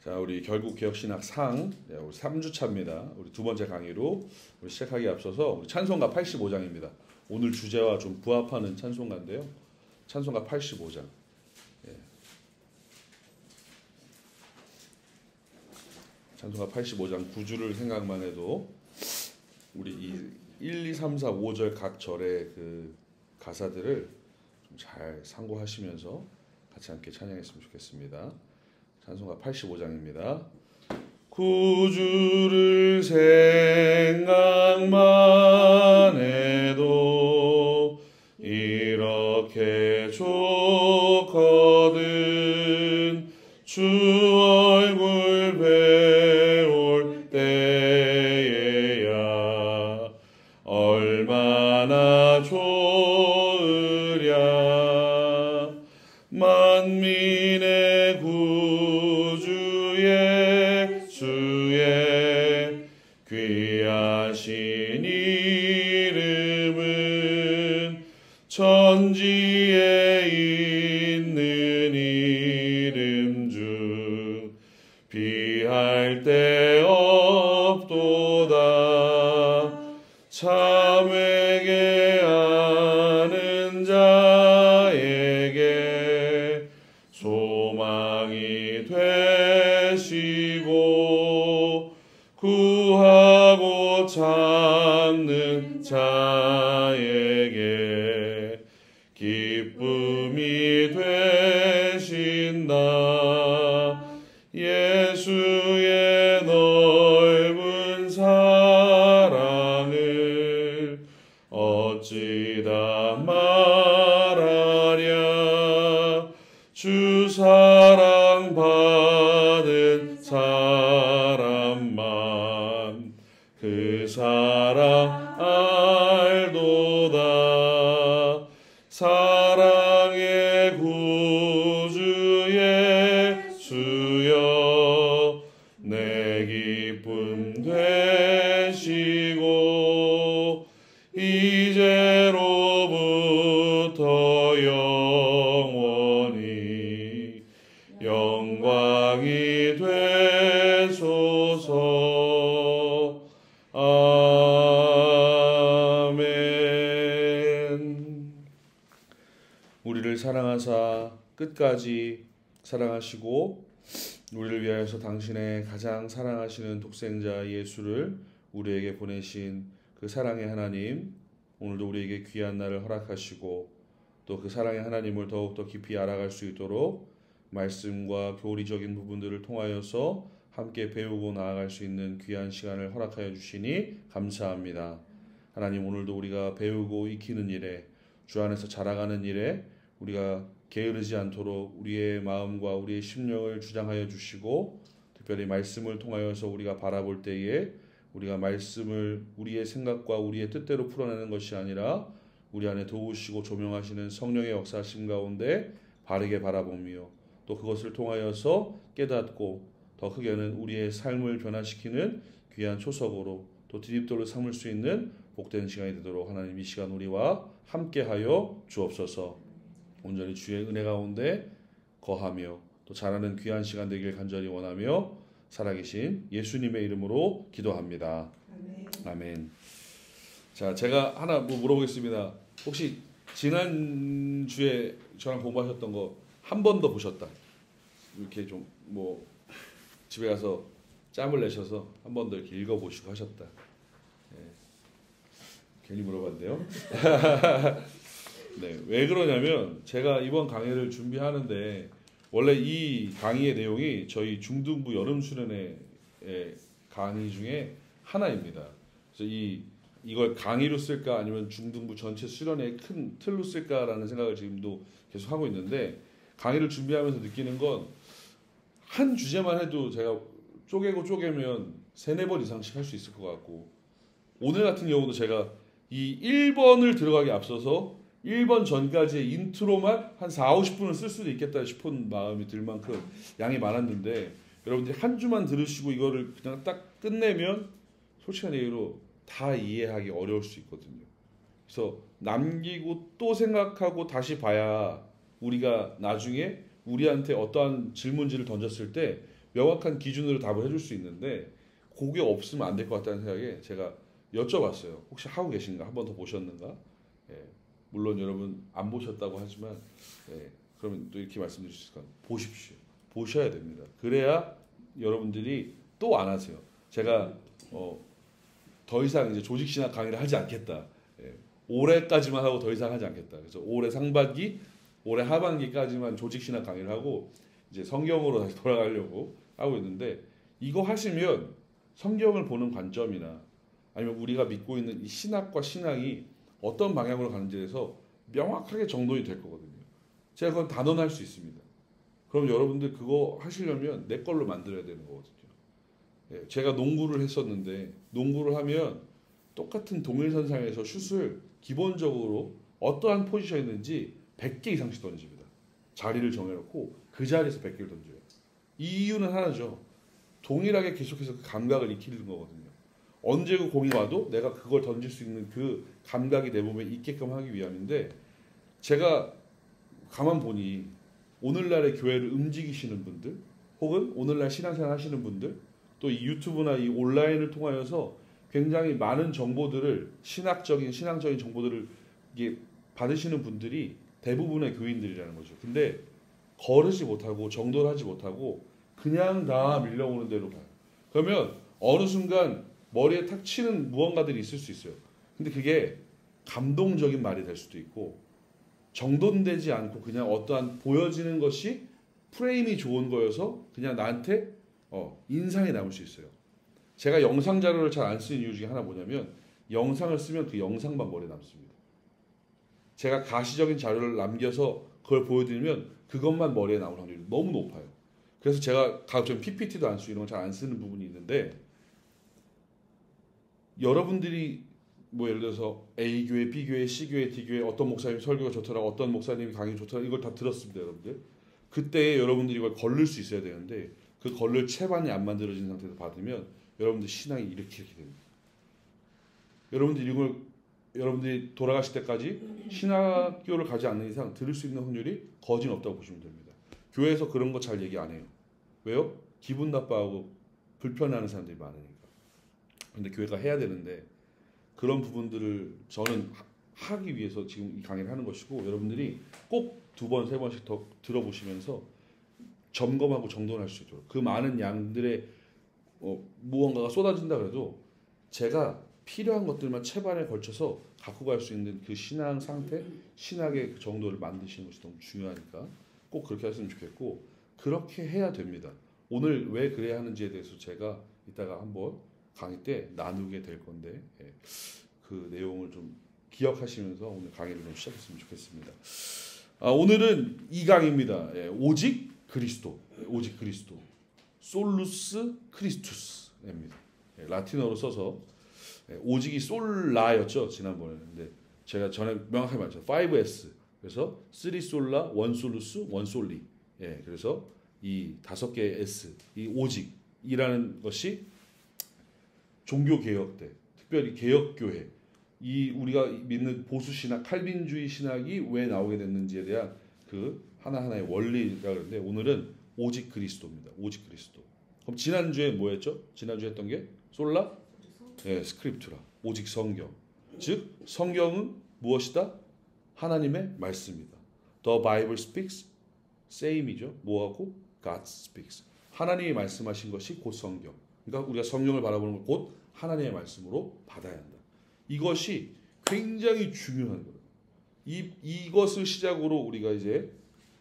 자, 우리 결국 개혁신학 상 우리 3주차입니다. 우리 두 번째 강의로 우리 시작하기에 앞서서 우리 찬송가 85장입니다. 오늘 주제와 좀 부합하는 찬송가인데요. 찬송가 85장. 예. 찬송가 85장 9주를 생각만 해도 우리 이 1, 2, 3, 4, 5절 각 절의 그 가사들을 좀 잘 상고하시면서 같이 함께 찬양했으면 좋겠습니다. 찬송가 85장입니다. 구주를 생각만 해도 이렇게 좋거든. 주 얼굴 배울 때에야 얼마나 좋으랴. 만민의 구주의 주의 귀하신 이름은 천지에 있는 이름 중 비할 데 없도다. 참 회개하는 자에게 소망이 되시고 구하고 찾는 자에게 기쁨이 되신다. 예수의 넓은 사랑을 어찌다 말하랴. 주 사랑 받은 사람만 그 사랑 알도다. 사랑의 구주 예수여 내 기쁨 되시고 이제로부터 영원히 영광이 되소서. 아멘. 우리를 사랑하사 끝까지 사랑하시고 우리를 위하여서 당신의 가장 사랑하시는 독생자 예수를 우리에게 보내신 그 사랑의 하나님, 오늘도 우리에게 귀한 날을 허락하시고 또 그 사랑의 하나님을 더욱더 깊이 알아갈 수 있도록 말씀과 교리적인 부분들을 통하여서 함께 배우고 나아갈 수 있는 귀한 시간을 허락하여 주시니 감사합니다. 하나님, 오늘도 우리가 배우고 익히는 일에, 주 안에서 자라가는 일에 우리가 게으르지 않도록 우리의 마음과 우리의 심령을 주장하여 주시고, 특별히 말씀을 통하여서 우리가 바라볼 때에 우리가 말씀을 우리의 생각과 우리의 뜻대로 풀어내는 것이 아니라 우리 안에 도우시고 조명하시는 성령의 역사하심 가운데 바르게 바라보며 또 그것을 통하여서 깨닫고 더 크게는 우리의 삶을 변화시키는 귀한 초석으로 또 디딤돌을 삼을 수 있는 복된 시간이 되도록 하나님 이 시간 우리와 함께하여 주옵소서. 온전히 주의 은혜 가운데 거하며 또 자라는 귀한 시간 되길 간절히 원하며 살아계신 예수님의 이름으로 기도합니다. 아멘. 자, 제가 하나 물어보겠습니다. 혹시 지난주에 저랑 공부하셨던 거 한 번 더 보셨다? 이렇게 좀 뭐 집에 가서 짬을 내셔서 한 번 더 이렇게 읽어보시고 하셨다. 네. 괜히 물어봤네요. 네, 왜 그러냐면 제가 이번 강의를 준비하는데 원래 이 강의의 내용이 저희 중등부 여름 수련회 강의 중에 하나입니다. 그래서 이걸 강의로 쓸까 아니면 중등부 전체 수련회의 큰 틀로 쓸까라는 생각을 지금도 계속 하고 있는데, 강의를 준비하면서 느끼는 건 한 주제만 해도 제가 쪼개면 3-4번 이상씩 할 수 있을 것 같고, 오늘 같은 경우도 제가 이 1번을 들어가기 앞서서 1번 전까지의 인트로만 한 40-50분을 쓸 수도 있겠다 싶은 마음이 들 만큼 양이 많았는데, 여러분들이 한 주만 들으시고 이거를 그냥 딱 끝내면 솔직한 얘기로 다 이해하기 어려울 수 있거든요. 그래서 남기고 또 생각하고 다시 봐야 우리가 나중에 우리한테 어떠한 질문지를 던졌을 때 명확한 기준으로 답을 해줄 수 있는데 그게 없으면 안 될 것 같다는 생각에 제가 여쭤봤어요. 혹시 하고 계신가? 한 번 더 보셨는가? 예, 물론 여러분 안 보셨다고 하지만 그러면 또 이렇게 말씀드릴 수 있을까요? 보십시오. 보셔야 됩니다. 그래야 여러분들이 또 안 하세요. 제가 더 이상 이제 조직신학 강의를 하지 않겠다. 올해까지만 하고 더 이상 하지 않겠다. 그래서 올해 상반기, 올해 하반기까지만 조직신학 강의를 하고 이제 성경으로 다시 돌아가려고 하고 있는데 이거 하시면 성경을 보는 관점이나 아니면 우리가 믿고 있는 이 신학과 신앙이 어떤 방향으로 가는지에 대해서 명확하게 정돈이 될 거거든요. 제가 그건 단언할 수 있습니다. 그럼 여러분들 그거 하시려면 내 걸로 만들어야 되는 거거든요. 제가 농구를 했었는데 농구를 하면 똑같은 동일선상에서 슛을 기본적으로 어떠한 포지션이든지 100개 이상씩 던집니다. 자리를 정해놓고 그 자리에서 100개를 던져요. 이 이유는 하나죠. 동일하게 계속해서 그 감각을 익히는 거거든요. 언제 그 공이 와도 내가 그걸 던질 수 있는 그 감각이 내 몸에 있게끔 하기 위함인데 제가 가만 보니 오늘날의 교회를 움직이시는 분들 혹은 오늘날 신앙생활 하시는 분들 또 이 유튜브나 이 온라인을 통하여서 굉장히 많은 정보들을 신앙적인 정보들을 이게 받으시는 분들이 대부분의 교인들이라는 거죠. 근데 거르지 못하고 정돈하지 못하고 그냥 다 밀려오는 대로 가요. 그러면 어느 순간 머리에 탁 치는 무언가들이 있을 수 있어요. 근데 그게 감동적인 말이 될 수도 있고 정돈되지 않고 그냥 어떠한 보여지는 것이 프레임이 좋은 거여서 그냥 나한테 인상이 남을 수 있어요. 제가 영상 자료를 잘 안 쓰는 이유 중에 하나 뭐냐면 영상을 쓰면 그 영상만 머리에 남습니다. 제가 가시적인 자료를 남겨서 그걸 보여드리면 그것만 머리에 남을 확률이 너무 높아요. 그래서 제가 가끔 PPT도 안 쓰고 이런 걸 잘 안 쓰는 부분이 있는데 여러분들이 뭐 예를 들어서 A교회, B교회, C교회, D교회 어떤 목사님 설교가 좋더라, 어떤 목사님이 강의 좋더라 이걸 다 들었습니다, 여러분들. 그때 여러분들이 이걸 걸릴 수 있어야 되는데 그 걸릴 채반이 안 만들어진 상태에서 받으면 여러분들 신앙이 이렇게 됩니다. 여러분들이 돌아가실 때까지 신학교를 가지 않는 이상 들을 수 있는 확률이 거진 없다고 보시면 됩니다. 교회에서 그런 거 잘 얘기 안 해요. 왜요? 기분 나빠하고 불편해하는 사람들이 많으니까. 근데 교회가 해야 되는데 그런 부분들을 저는 하기 위해서 지금 이 강의를 하는 것이고 여러분들이 꼭 2번, 3번씩 더 들어보시면서 점검하고 정돈할 수 있도록 그 많은 양들의 무언가가 쏟아진다 그래도 제가 필요한 것들만 채반에 걸쳐서 갖고 갈 수 있는 그 신앙 상태, 신학의 그 정도를 만드시는 것이 너무 중요하니까 꼭 그렇게 하시면 좋겠고 그렇게 해야 됩니다. 오늘 왜 그래야 하는지에 대해서 제가 이따가 한번 강의 때 나누게 될 건데 그 내용을 좀 기억하시면서 오늘 강의를 좀 시작했으면 좋겠습니다. 오늘은 이 강의입니다. 오직 그리스도, 오직 그리스도, 솔루스 크리스투스입니다. 라틴어로 써서 오직이 솔라였죠 지난번에. 근데 제가 전에 명확하게 말했죠. 5S. 그래서 3 솔라, 1 솔루스, 1 솔리. 그래서 이 5개의 S, 이 오직이라는 것이 종교 개혁 때, 특별히 개혁교회, 이 우리가 믿는 보수 신학, 칼빈주의 신학이 왜 나오게 됐는지에 대한 그 하나하나의 원리가 그런데 오늘은 오직 그리스도입니다. 오직 그리스도. 그럼 지난주에 뭐였죠? 지난주에 했던 게 솔라, 스크립투라, 오직 성경. 즉 성경은 무엇이다? 하나님의 말씀이다. The Bible speaks, same이죠. 뭐하고? God speaks. 하나님이 말씀하신 것이 곧 성경. 그러니까 우리가 성경을 바라보는 걸 곧 하나님의 말씀으로 받아야 한다. 이것이 굉장히 중요한 거예요. 이것을 시작으로 우리가 이제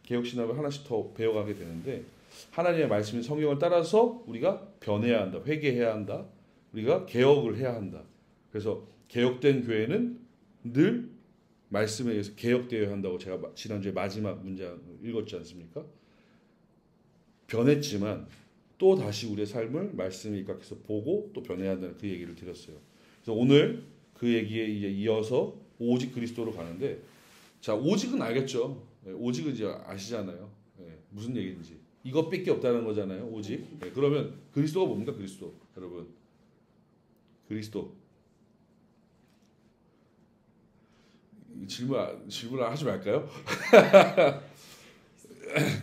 개혁신학을 하나씩 더 배워가게 되는데 하나님의 말씀인 성경을 따라서 우리가 변해야 한다. 회개해야 한다. 우리가 개혁을 해야 한다. 그래서 개혁된 교회는 늘 말씀에 의해서 개혁되어야 한다고 제가 지난주에 마지막 문장 읽었지 않습니까? 변했지만 또 다시 우리의 삶을 말씀에 입각해서 보고 또 변해야 한다는 그 얘기를 드렸어요. 그래서 오늘 그 얘기에 이제 이어서 오직 그리스도로 가는데 자 오직은 알겠죠? 오직은 이제 아시잖아요. 무슨 얘기인지 이것밖에 없다는 거잖아요. 오직. 그러면 그리스도가 뭡니까? 그리스도 여러분 그리스도 질문을 하지 말까요?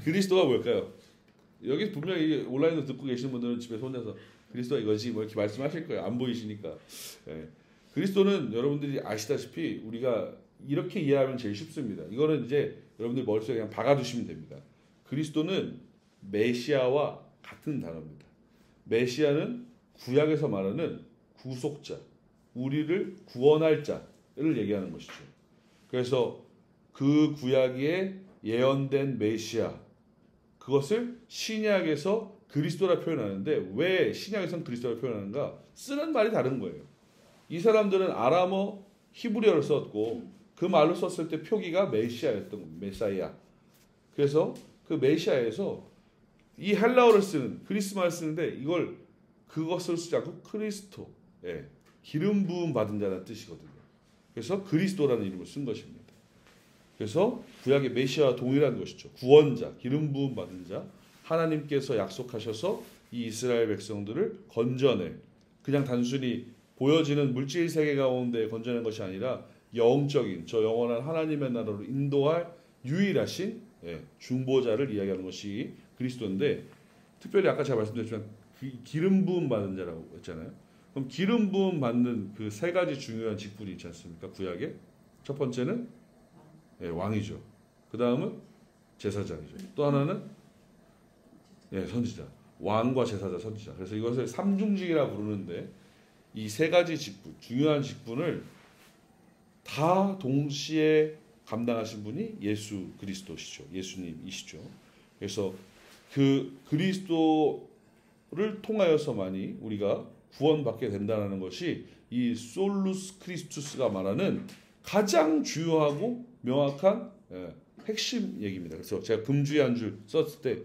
그리스도가 뭘까요? 여기 분명히 온라인으로 듣고 계시는 분들은 집에서 혼자서 그리스도가 이거지 뭐 이렇게 말씀하실 거예요. 안 보이시니까. 예. 그리스도는 여러분들이 아시다시피 우리가 이렇게 이해하면 제일 쉽습니다. 이거는 이제 여러분들 머릿속에 그냥 박아두시면 됩니다. 그리스도는 메시아와 같은 단어입니다. 메시아는 구약에서 말하는 구속자, 우리를 구원할 자를 얘기하는 것이죠. 그래서 그 구약에 예언된 메시아, 그것을 신약에서 그리스도라 표현하는데 왜 신약에서는 그리스도라 표현하는가? 쓰는 말이 다른 거예요. 이 사람들은 아람어, 히브리어를 썼고 그 말로 썼을 때 표기가 메시아였던 겁니다. 메사이아. 그래서 그 메시아에서 이 헬라어를 쓰는 그리스 말을 쓰는데 그것을 쓰지 않고 크리스토, 예, 기름 부음 받은 자라는 뜻이거든요. 그래서 그리스도라는 이름을 쓴 것입니다. 그래서 구약의 메시아와 동일한 것이죠. 구원자, 기름 부음 받은 자, 하나님께서 약속하셔서 이 이스라엘 백성들을 건져내 그냥 단순히 보여지는 물질 세계 가운데 건져낸 것이 아니라 영적인 저 영원한 하나님의 나라로 인도할 유일하신 중보자를 이야기하는 것이 그리스도인데, 특별히 아까 제가 말씀드렸지만 기름 부음 받은 자라고 했잖아요. 그럼 기름 부음 받는 그 세 가지 중요한 직분이 있지 않습니까? 구약에 첫 번째는 왕이죠. 그 다음은 제사장이죠. 또 하나는 선지자. 왕과 제사자, 선지자. 그래서 이것을 삼중직이라 부르는데 이 세 가지 직분, 중요한 직분을 다 동시에 감당하신 분이 예수 그리스도시죠. 예수님이시죠. 그래서 그 그리스도를 통하여서만이 우리가 구원받게 된다는 것이 이 솔루스 크리스투스가 말하는 가장 주요하고 명확한 핵심 얘기입니다. 그래서 제가 금주에 한 줄 썼을 때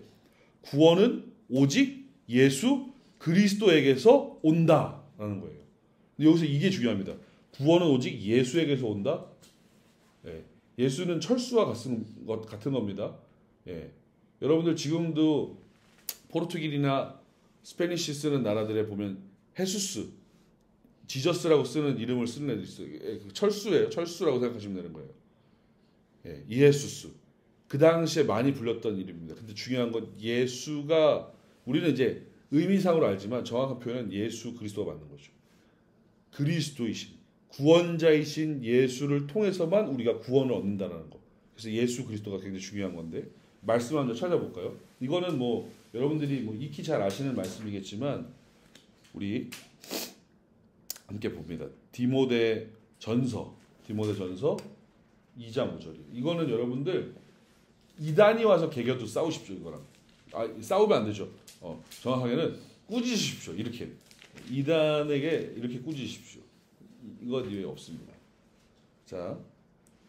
구원은 오직 예수 그리스도에게서 온다라는 거예요. 근데 여기서 이게 중요합니다. 구원은 오직 예수에게서 온다. 예수는 철수와 같은 겁니다. 여러분들 지금도 포르투길이나 스페니시 쓰는 나라들에 보면 헤수스, 지저스라고 쓰는 이름을 쓰는 애들이 있어요. 철수예요. 철수라고 생각하시면 되는 거예요. 이에수스. 그 당시에 많이 불렸던 이름입니다. 근데 중요한 건 예수가, 우리는 이제 의미상으로 알지만 정확한 표현은 예수 그리스도가 맞는 거죠. 그리스도이신 구원자이신 예수를 통해서만 우리가 구원을 얻는다는 거. 그래서 예수 그리스도가 굉장히 중요한 건데 말씀 한번 찾아볼까요? 이거는 뭐 여러분들이 뭐 익히 잘 아시는 말씀이겠지만 우리 함께 봅니다. 디모데전서 2장 5절이에요. 이거는 여러분들 이단이 와서 개겨도 싸우십시오. 이거랑 싸우면 안 되죠. 정확하게는 꾸짖으십시오. 이렇게 이단에게 이렇게 꾸짖으십시오. 이거 뒤에 없습니다. 자,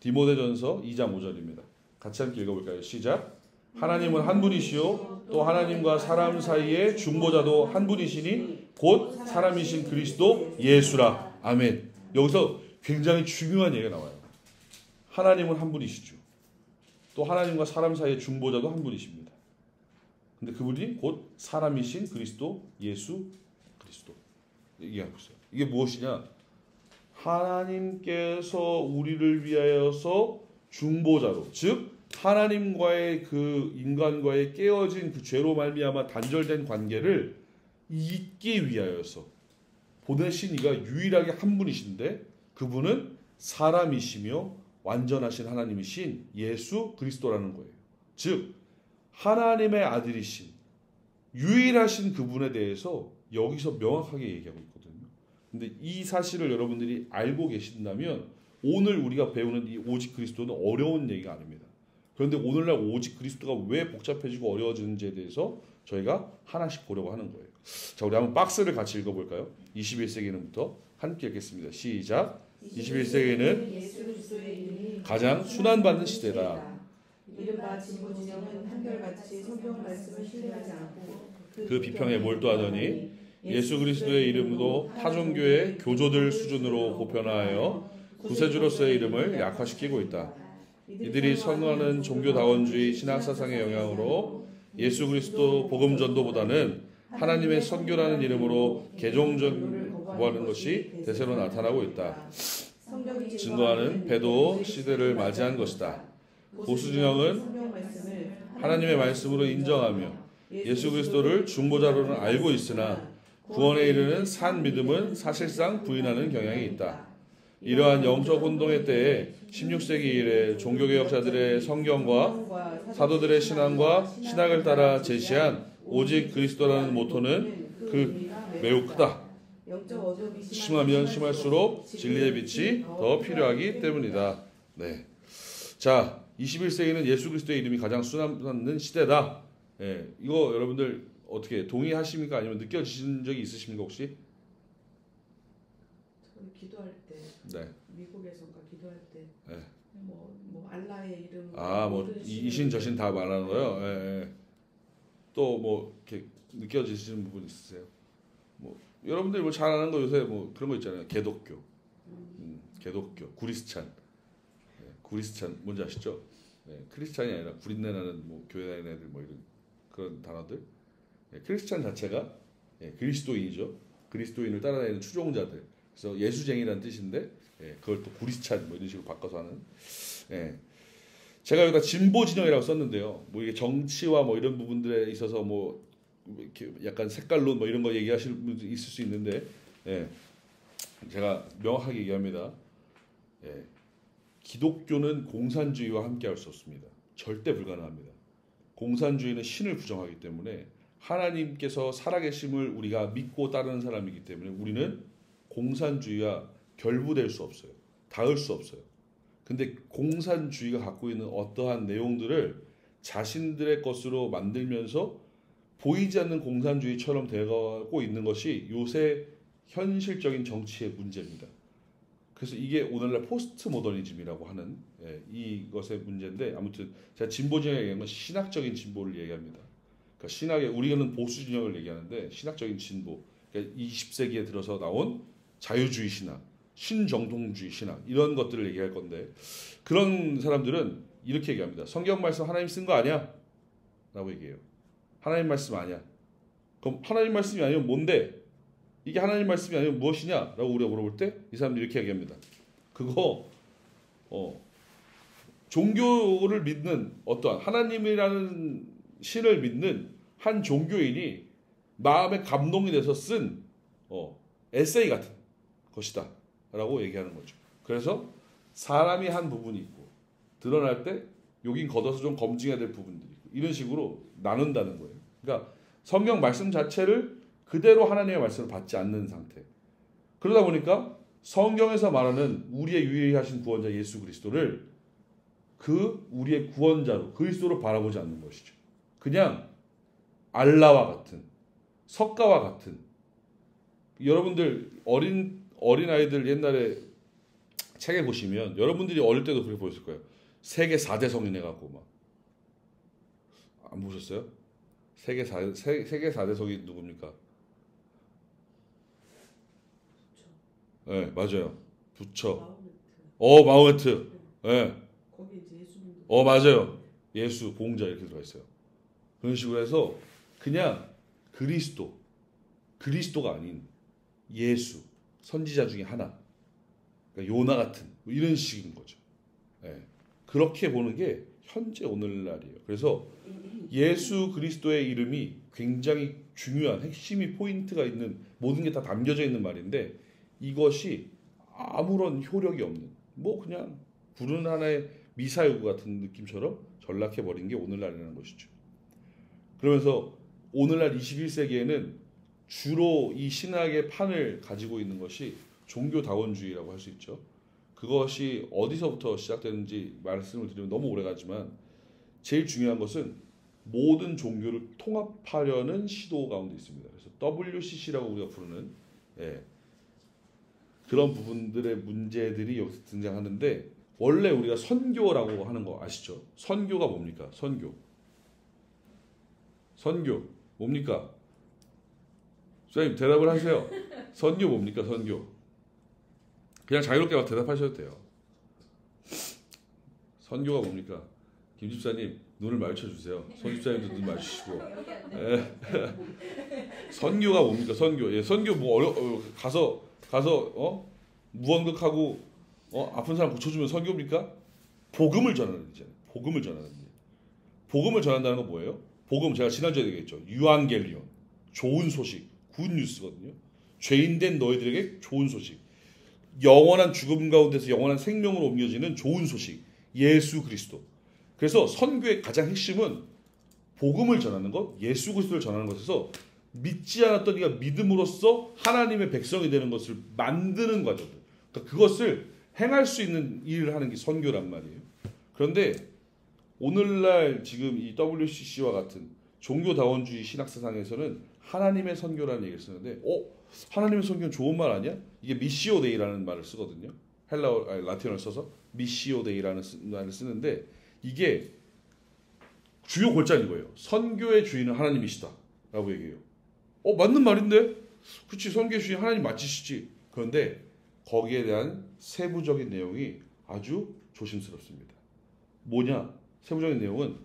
디모데전서 2장 5절입니다. 같이 함께 읽어볼까요? 시작. 하나님은 한 분이시요 또 하나님과 사람 사이의 중보자도 한 분이시니 곧 사람이신 그리스도 예수라. 아멘. 여기서 굉장히 중요한 얘기가 나와요. 하나님은 한 분이시죠. 또 하나님과 사람 사이의 중보자도 한 분이십니다. 근데 그분이 곧 사람이신 그리스도 예수 그리스도 얘기하고 있어요. 이게 무엇이냐? 하나님께서 우리를 위하여서 중보자로, 즉 하나님과의 그 인간과의 깨어진 그 죄로 말미암아 단절된 관계를 잇기 위하여서 보내신 이가 유일하게 한 분이신데 그분은 사람이시며 완전하신 하나님이신 예수 그리스도라는 거예요. 즉 하나님의 아들이신 유일하신 그분에 대해서 여기서 명확하게 얘기하고 있거든요. 근데 이 사실을 여러분들이 알고 계신다면 오늘 우리가 배우는 이 오직 그리스도는 어려운 얘기가 아닙니다. 그런데 오늘날 오직 그리스도가 왜 복잡해지고 어려워지는지에 대해서 저희가 하나씩 보려고 하는 거예요. 자, 우리 한번 박스를 같이 읽어볼까요? 21세기는부터 함께 읽겠습니다. 시작. 21세기는 가장 순환받는 시대다. 이른바 진보 진영은 한결같이 성경 말씀을 신뢰하지 않고 그 비평에 몰두하더니 예수 그리스도의 이름으로 타종교의 교조들 수준으로 보편화하여 구세주로서의 이름을 약화시키고 있다. 이들이 선호하는 종교다원주의 신학사상의 영향으로 예수 그리스도 복음 전도보다는 하나님의 선교라는 이름으로 개종전 구하는 것이 대세로 나타나고 있다. 증거하는 배도 시대를 맞이한 것이다. 보수 진영은 하나님의 말씀으로 인정하며 예수 그리스도를 중보자로는 알고 있으나 구원에 이르는 산 믿음은 사실상 부인하는 경향이 있다. 이러한 영적 운동의 때에 16세기 이래 종교개혁자들의 성경과 사도들의 신앙과 신학을 따라 제시한 오직 그리스도라는 모토는 그 매우 크다. 심하면 심할수록 진리의 빛이 더 필요하기 때문이다. 네. 자, 21세기는 예수 그리스도의 이름이 가장 수많은 시대다. 예, 이거 여러분들 어떻게 동의하십니까? 아니면 느껴지신 적이 있으십니까 혹시? 저는 기도할 때, 네. 미국에서가 기도할 때, 네. 뭐 알라의 이름, 뭐 이신 저신 다 말하는 거요. 예, 예. 또 뭐 이렇게 느껴지시는 부분 있으세요? 뭐 여러분들이 뭐 잘 아는 거 요새 뭐 그런 거 있잖아요. 개독교, 개독교, 구리스찬, 구리스찬 뭔지 아시죠? 크리스찬이 아니라 구린내 나는 뭐 교회 다니는 애들 뭐 이런 그런 단어들. 크리스찬 자체가 그리스도인이죠. 그리스도인을 따라다니는 추종자들. 그래서 예수쟁이라는 뜻인데 그걸 또 구리스찬 뭐 이런 식으로 바꿔서 하는. 제가 여기다 진보 진영이라고 썼는데요. 뭐 이게 정치와 뭐 이런 부분들에 있어서 뭐 이렇게 약간 색깔론 뭐 이런 거 얘기하시는 분도 있을 수 있는데, 제가 명확하게 얘기합니다. 기독교는 공산주의와 함께할 수 없습니다. 절대 불가능합니다. 공산주의는 신을 부정하기 때문에 하나님께서 살아계심을 우리가 믿고 따르는 사람이기 때문에 우리는 공산주의와 결부될 수 없어요. 닿을 수 없어요. 근데 공산주의가 갖고 있는 어떠한 내용들을 자신들의 것으로 만들면서 보이지 않는 공산주의처럼 되어가고 있는 것이 요새 현실적인 정치의 문제입니다. 그래서 이게 오늘날 포스트 모더니즘이라고 하는 이것의 문제인데, 아무튼 제가 진보 진영을 얘기하는 건 신학적인 진보를 얘기합니다. 그러니까 신학의 우리는 보수 진영을 얘기하는데 신학적인 진보, 그러니까 20세기에 들어서 나온 자유주의 신학, 신정통주의 신학 이런 것들을 얘기할 건데, 그런 사람들은 이렇게 얘기합니다. 성경 말씀 하나님 쓴 거 아니야? 라고 얘기해요. 하나님 말씀 아니야. 그럼 하나님 말씀이 아니면 뭔데? 이게 하나님 말씀이 아니면 무엇이냐? 라고 우리가 물어볼 때 이 사람들이 이렇게 얘기합니다. 그거 종교를 믿는 어떠한 하나님이라는 신을 믿는 한 종교인이 마음에 감동이 돼서 쓴 에세이 같은 것이다 라고 얘기하는 거죠. 그래서 사람이 한 부분이 있고 드러날 때 여긴 걷어서 좀 검증해야 될 부분들이 있고 이런 식으로 나눈다는 거예요. 그러니까 성경 말씀 자체를 그대로 하나님의 말씀을 받지 않는 상태. 그러다 보니까 성경에서 말하는 우리의 유일하신 구원자 예수 그리스도를 그 우리의 구원자로 그리스도로 바라보지 않는 것이죠. 그냥 알라와 같은, 석가와 같은. 여러분들 어린 아이들 옛날에 책에 보시면 여러분들이 어릴 때도 그렇게 보셨을 거예요. 세계 4대 성인 해갖고 막 안 보셨어요? 세계 4대 성인 누굽니까? 네, 맞아요. 부처. 마호메트. 네. 거기 이제 예수님. 맞아요. 예수, 공자 이렇게 들어가 있어요. 그런 식으로 해서 그냥 그리스도가 아닌 예수, 선지자 중에 하나. 그러니까 요나 같은 뭐 이런 식인 거죠. 네. 그렇게 보는 게 현재 오늘날이에요. 그래서 예수 그리스도의 이름이 굉장히 중요한 핵심이 포인트가 있는 모든 게 다 담겨져 있는 말인데 이것이 아무런 효력이 없는 뭐 그냥 부르는 하나의 미사여구 같은 느낌처럼 전락해버린 게 오늘날이라는 것이죠. 그러면서 오늘날 21세기에는 주로 이 신학의 판을 가지고 있는 것이 종교다원주의라고 할 수 있죠. 그것이 어디서부터 시작되는지 말씀을 드리면 너무 오래가지만 제일 중요한 것은 모든 종교를 통합하려는 시도 가운데 있습니다. 그래서 WCC라고 우리가 부르는 그런 부분들의 문제들이 여기서 등장하는데 원래 우리가 선교라고 하는 거 아시죠? 선교가 뭡니까? 선교 뭡니까? 선생님 대답을 하세요. 선교 뭡니까? 선교 그냥 자유롭게 대답하셔도 돼요. 선교가 뭡니까? 김 집사님 눈을 마주쳐주세요. 손 집사님도 눈 마주치시고. 선교가 뭡니까? 선교. 선교 뭐 가서 무언극하고 아픈 사람 고쳐주면 선교입니까? 복음을 전하는 일이잖아요. 복음을 전한다는 건 뭐예요? 복음 제가 지난주에 얘기했죠. 유앙겔리온, 좋은 소식, 굿뉴스거든요. 죄인된 너희들에게 좋은 소식, 영원한 죽음 가운데서 영원한 생명으로 옮겨지는 좋은 소식, 예수 그리스도. 그래서 선교의 가장 핵심은 복음을 전하는 것, 예수 그리스도를 전하는 것에서 믿지 않았던 이가 믿음으로써 하나님의 백성이 되는 것을 만드는 과정들. 그러니까 그것을 행할 수 있는 일을 하는 게 선교란 말이에요. 그런데 오늘날 지금 이 WCC와 같은 종교다원주의 신학사상에서는 하나님의 선교라는 얘기를 쓰는데, 하나님의 선교는 좋은 말 아니야? 이게 미시오 데이라는 말을 쓰거든요. 라틴어를 써서 미시오 데이라는 말을 쓰는데, 이게 주요 골자인 거예요. 선교의 주인은 하나님이시다라고 얘기해요. 맞는 말인데? 그렇지, 선교의 주인 하나님 맞으시지. 그런데 거기에 대한 세부적인 내용이 아주 조심스럽습니다. 뭐냐? 세부적인 내용은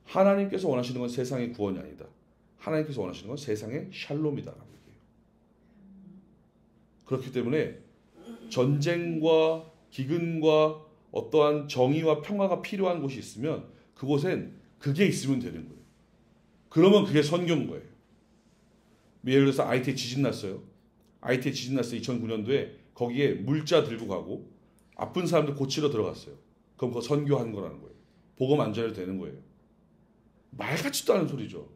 하나님께서 원하시는 건 세상의 구원이 아니다. 하나님께서 원하시는 건 세상의 샬롬이다라고 얘기해요. 그렇기 때문에 전쟁과 기근과 어떠한 정의와 평화가 필요한 곳이 있으면 그곳엔 그게 있으면 되는 거예요. 그러면 그게 선교인 거예요. 예를 들어서 IT에 지진 났어요. 2009년도에 거기에 물자 들고 가고 아픈 사람들 고치러 들어갔어요. 그럼 그거 선교하는 거라는 거예요. 복음 안 전해도 되는 거예요. 말 같지도 않은 소리죠.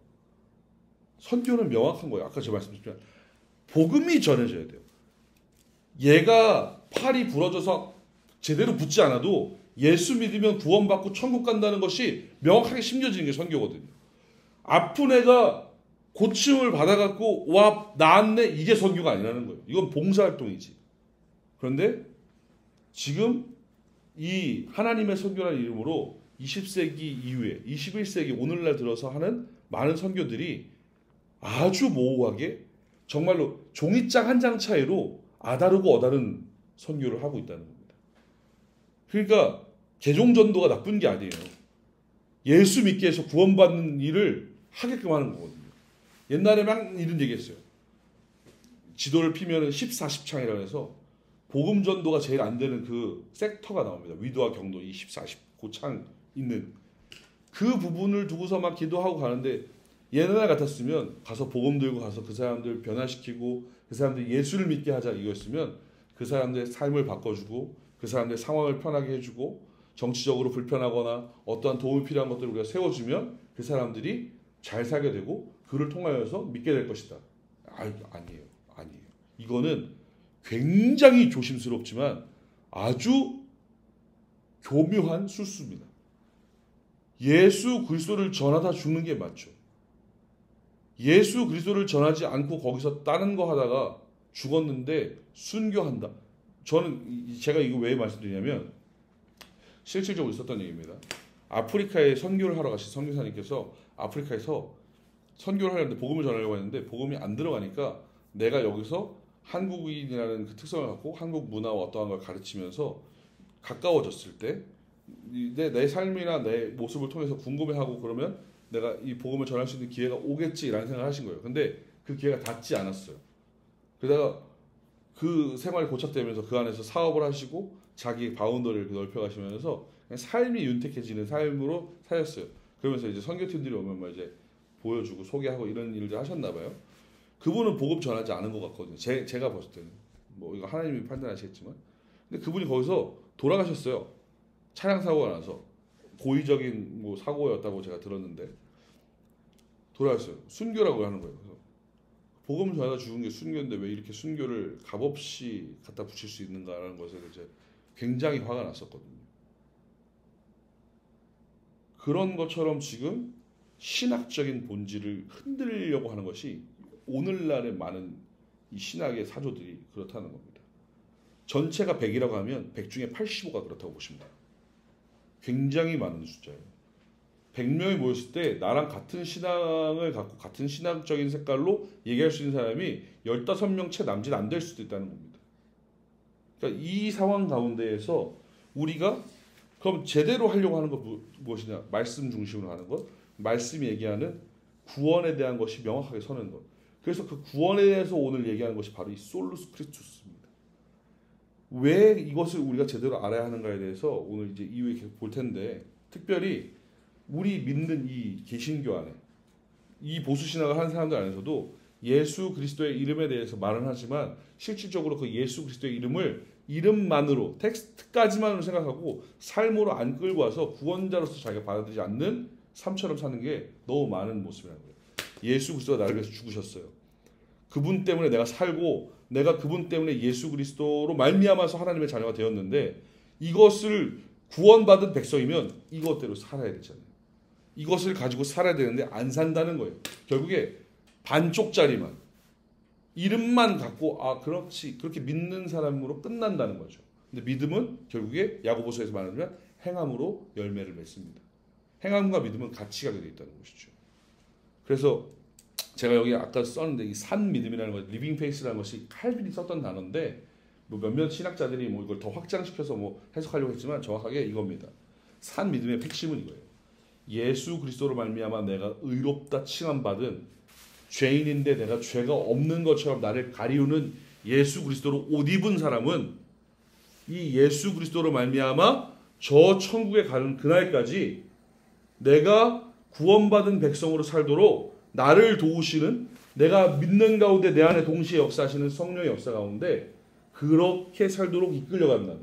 선교는 명확한 거예요. 아까 제가 말씀드렸지만 복음이 전해져야 돼요. 얘가 팔이 부러져서 제대로 붙지 않아도 예수 믿으면 구원받고 천국 간다는 것이 명확하게 심겨지는 게 선교거든요. 아픈 애가 고침을 받아갖고 와 나았네, 이게 선교가 아니라는 거예요. 이건 봉사활동이지. 그런데 지금 이 하나님의 선교라는 이름으로 20세기 이후에 21세기 오늘날 들어서 하는 많은 선교들이 아주 모호하게 정말로 종이장 한 장 차이로 아다르고 어다른 선교를 하고 있다는 겁니다. 그러니까 개종전도가 나쁜 게 아니에요. 예수 믿게 해서 구원받는 일을 하게끔 하는 거거든요. 옛날에 막 이런 얘기했어요. 지도를 피면은 14십창이라고 해서 복음 전도가 제일 안 되는 그 섹터가 나옵니다. 위도와 경도 이 14십 고창 있는 그 부분을 두고서 막 기도하고 가는데, 옛날 같았으면 가서 복음 들고 가서 그 사람들 변화시키고 그 사람들 예수를 믿게 하자 이거였으면 그 사람들의 삶을 바꿔주고 그 사람들의 상황을 편하게 해주고 정치적으로 불편하거나 어떠한 도움이 필요한 것들을 우리가 세워주면 그 사람들이 잘 살게 되고 그를 통하여서 믿게 될 것이다. 아니에요. 이거는 굉장히 조심스럽지만 아주 교묘한 술수입니다. 예수 그리스도를 전하다 죽는 게 맞죠. 예수 그리스도를 전하지 않고 거기서 다른 거 하다가 죽었는데 순교한다. 저는 제가 이거 왜 말씀드리냐면 실질적으로 있었던 얘기입니다. 아프리카에 선교를 하러 가신 선교사님께서 아프리카에서 선교를 하려는데 복음을 전하려고 했는데 복음이 안 들어가니까 내가 여기서 한국인이라는 그 특성을 갖고 한국 문화와 어떠한 걸 가르치면서 가까워졌을 때 내 삶이나 내 모습을 통해서 궁금해하고 그러면 내가 이 복음을 전할 수 있는 기회가 오겠지라는 생각을 하신 거예요. 근데 그 기회가 닿지 않았어요. 그러다가 그 생활이 고착되면서 그 안에서 사업을 하시고 자기 바운더리를 넓혀가시면서 그냥 삶이 윤택해지는 삶으로 사셨어요. 그러면서 이제 선교팀들이 오면 막 이제 보여주고 소개하고 이런 일들 하셨나 봐요. 그분은 복음 전하지 않은 것 같거든요. 제가 봤을 때는 뭐 이거 하나님이 판단하시겠지만, 근데 그분이 거기서 돌아가셨어요. 차량 사고가 나서 고의적인 뭐 사고였다고 제가 들었는데 돌아갔어요. 순교라고 하는 거예요. 그래서 복음 전하다 죽은 게 순교인데 왜 이렇게 순교를 값없이 갖다 붙일 수 있는가라는 것에 이제 굉장히 화가 났었거든요. 그런 것처럼 지금 신학적인 본질을 흔들려고 하는 것이 오늘날의 많은 이 신학의 사조들이 그렇다는 겁니다. 전체가 100이라고 하면 100 중에 85가 그렇다고 보시면 돼요. 굉장히 많은 숫자예요. 100명이 모였을 때 나랑 같은 신앙을 갖고 같은 신학적인 색깔로 얘기할 수 있는 사람이 15명 채 남짓 안 될 수도 있다는 겁니다. 그러니까 이 상황 가운데에서 우리가 그럼 제대로 하려고 하는 것 무엇이냐? 말씀 중심으로 하는 것, 말씀이 얘기하는 구원에 대한 것이 명확하게 서는 것. 그래서 그 구원에 대해서 오늘 얘기하는 것이 바로 이 솔루스 크리스투스입니다. 왜 이것을 우리가 제대로 알아야 하는가에 대해서 오늘 이제 이후에 계속 볼 텐데, 특별히 우리 믿는 이 개신교 안에 이 보수 신학을 하는 사람들 안에서도 예수 그리스도의 이름에 대해서 말은 하지만 실질적으로 그 예수 그리스도의 이름을 이름만으로 텍스트까지만으로 생각하고 삶으로 안 끌고 와서 구원자로서 자기가 받아들이지 않는 삶처럼 사는 게 너무 많은 모습이라는 거예요. 예수 그리스도가 나를 위해서 죽으셨어요. 그분 때문에 내가 살고 내가 그분 때문에 예수 그리스도로 말미암아서 하나님의 자녀가 되었는데 이것을 구원받은 백성이면 이것대로 살아야 되잖아요. 이것을 가지고 살아야 되는데 안 산다는 거예요. 결국에 반쪽짜리만 이름만 갖고 그렇지 그렇게 믿는 사람으로 끝난다는 거죠. 근데 믿음은 결국에 야고보서에서 말하면 행함으로 열매를 맺습니다. 행함과 믿음은 같이 가게 되어 있다는 것이죠. 그래서 제가 여기 아까 썼는데 이 산 믿음이라는 것, 리빙 페이스라는 것이 칼빈이 썼던 단어인데 뭐 몇몇 신학자들이 뭐 이걸 더 확장시켜서 뭐 해석하려고 했지만 정확하게 이겁니다. 산 믿음의 핵심은 이거예요. 예수 그리스도로 말미암아 내가 의롭다 칭함받은 죄인인데 내가 죄가 없는 것처럼 나를 가리우는 예수 그리스도로 옷 입은 사람은 이 예수 그리스도로 말미암아 저 천국에 가는 그날까지 내가 구원받은 백성으로 살도록 나를 도우시는 내가 믿는 가운데 내 안에 동시에 역사하시는 성령의 역사 가운데 그렇게 살도록 이끌려간다는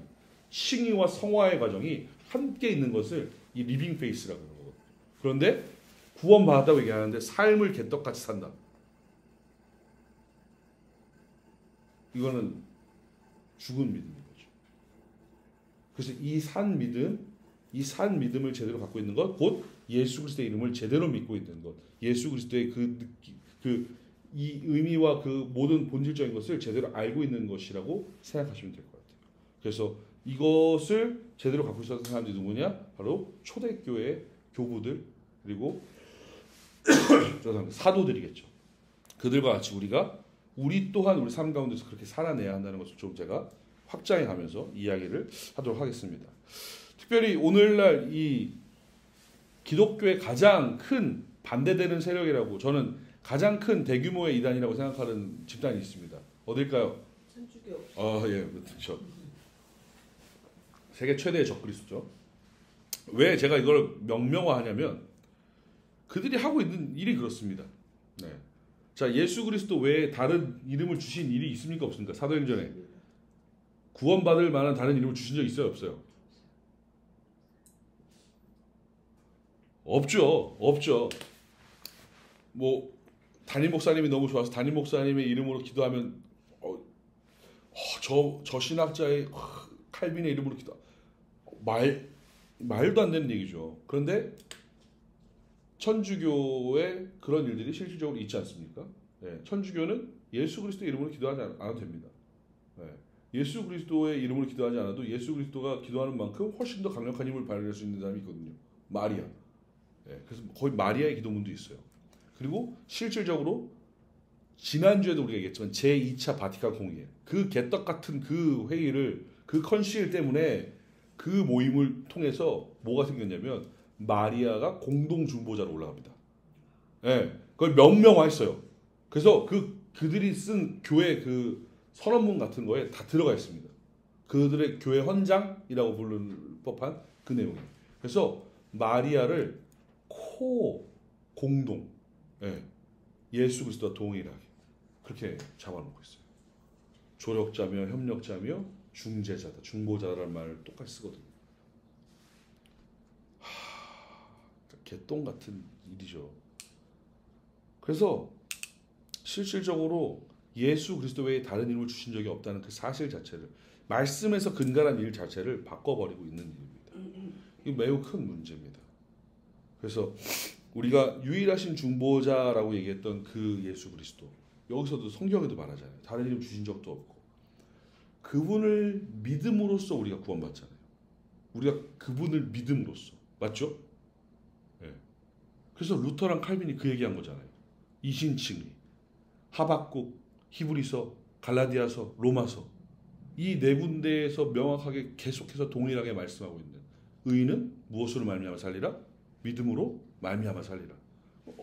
칭의와 성화의 과정이 함께 있는 것을 이 리빙 페이스라고 하는 거거든요. 그런데 구원받았다고 얘기하는데 삶을 개떡같이 산다. 이거는 죽은 믿음인 거죠. 그래서 이 산 믿음을 제대로 갖고 있는 것, 곧 예수 그리스도의 이름을 제대로 믿고 있는 것, 예수 그리스도의 이 의미와 그 모든 본질적인 것을 제대로 알고 있는 것이라고 생각하시면 될 것 같아요. 그래서 이것을 제대로 갖고 있었던 사람들이 누구냐? 바로 초대교회 교부들 그리고 사도들이겠죠. 그들과 같이 우리 또한 우리 삶 가운데서 그렇게 살아내야 한다는 것을 좀 제가 확장해 가면서 이야기를 하도록 하겠습니다. 특별히 오늘날 이 기독교의 가장 큰 반대되는 세력이라고 저는 가장 큰 대규모의 이단이라고 생각하는 집단이 있습니다. 어딜까요? 천주교. 예, 그렇죠. 세계 최대의 적그리스도죠. 왜 제가 이걸 명명화하냐면 그들이 하고 있는 일이 그렇습니다. 네. 자, 예수 그리스도 외에 다른 이름을 주신 일이 있습니까? 없습니까? 사도행전에 구원받을 만한 다른 이름을 주신 적 있어요? 없어요? 없죠. 뭐 담임 목사님이 너무 좋아서 담임 목사님의 이름으로 기도하면 저 신학자의 칼빈의 이름으로 기도 말도 안 되는 얘기죠. 그런데 천주교에 그런 일들이 실질적으로 있지 않습니까? 네, 천주교는 예수 그리스도의 이름으로 기도하지 않아도 됩니다. 네, 예수 그리스도의 이름으로 기도하지 않아도 예수 그리스도가 기도하는 만큼 훨씬 더 강력한 힘을 발휘할 수 있는 사람이 있거든요. 마리아. 네, 그래서 거의 마리아의 기도문도 있어요. 그리고 실질적으로 지난주에도 우리가 얘기했지만 제2차 바티칸 공의회 그 개떡 같은 그 회의를 그 컨실 때문에 그 모임을 통해서 뭐가 생겼냐면 마리아가 공동 중보자로 올라갑니다. 네, 그걸 명명화했어요. 그래서 그들이 쓴 교회 그 선언문 같은 거에 다 들어가 있습니다. 그들의 교회 헌장이라고 부르는 법한 그 내용이에요. 그래서 마리아를 공동 예수 그리스도와 동일하게 그렇게 잡아놓고 있어요. 조력자며 협력자며 중재자다, 중보자라는 말을 똑같이 쓰거든요. 개똥 같은 일이죠. 그래서 실질적으로 예수 그리스도 외에 다른 이름을 주신 적이 없다는 그 사실 자체를 말씀에서 근간한 일 자체를 바꿔버리고 있는 일입니다. 이게 매우 큰 문제입니다. 그래서 우리가 유일하신 중보자라고 얘기했던 그 예수 그리스도 여기서도 성경에도 말하잖아요. 다른 이름 주신 적도 없고 그분을 믿음으로써 우리가 구원받잖아요. 우리가 그분을 믿음으로써 맞죠? 네. 그래서 루터랑 칼빈이 그 얘기한 거잖아요. 이신칭의, 하박국, 히브리서, 갈라디아서, 로마서 이 네 군데에서 명확하게 계속해서 동일하게 말씀하고 있는 의인은 무엇으로 말미암아 살리라? 믿음으로 말미암아 살리라.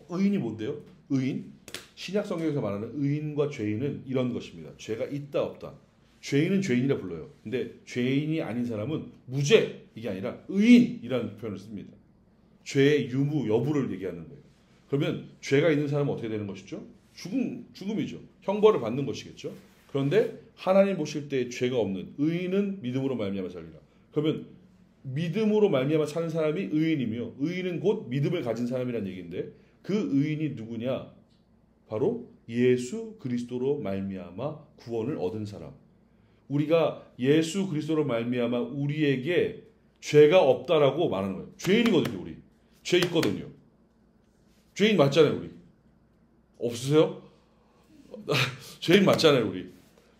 의인이 뭔데요? 의인 신약 성경에서 말하는 의인과 죄인은 이런 것입니다. 죄가 있다 없다. 죄인은 죄인이라 불러요. 근데 죄인이 아닌 사람은 무죄 이게 아니라 의인이라는 표현을 씁니다. 죄의 유무 여부를 얘기하는 거예요. 그러면 죄가 있는 사람은 어떻게 되는 것이죠? 죽음이죠. 형벌을 받는 것이겠죠. 그런데 하나님 보실 때 죄가 없는 의인은 믿음으로 말미암아 살리라. 그러면 믿음으로 말미암아 사는 사람이 의인이며 의인은 곧 믿음을 가진 사람이란 얘기인데 그 의인이 누구냐? 바로 예수 그리스도로 말미암아 구원을 얻은 사람. 우리가 예수 그리스도로 말미암아 우리에게 죄가 없다라고 말하는 거예요. 죄인이거든요, 우리. 죄 있거든요. 죄인 맞잖아요, 우리. 없으세요? 죄인 맞잖아요, 우리.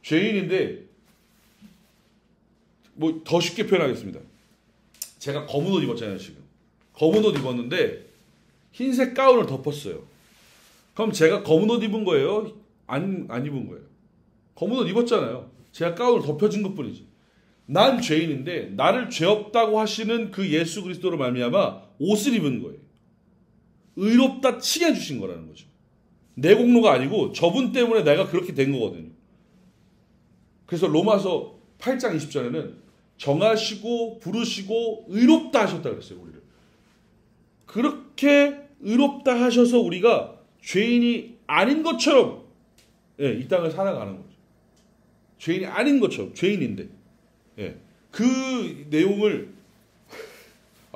죄인인데 뭐 더 쉽게 표현하겠습니다. 제가 검은 옷 입었잖아요, 지금. 검은 옷 입었는데 흰색 가운을 덮었어요. 그럼 제가 검은 옷 입은 거예요? 안 입은 거예요? 검은 옷 입었잖아요. 제가 가운을 덮여준 것뿐이지. 난 죄인인데 나를 죄 없다고 하시는 그 예수 그리스도로 말미암아 옷을 입은 거예요. 의롭다 칭해 주신 거라는 거죠. 내 공로가 아니고 저분 때문에 내가 그렇게 된 거거든요. 그래서 로마서 8장 20절에는 정하시고 부르시고 의롭다 하셨다 그랬어요, 우리를. 그렇게 의롭다 하셔서 우리가 죄인이 아닌 것처럼 이 땅을 살아가는 거죠. 죄인이 아닌 것처럼 죄인인데 그 내용을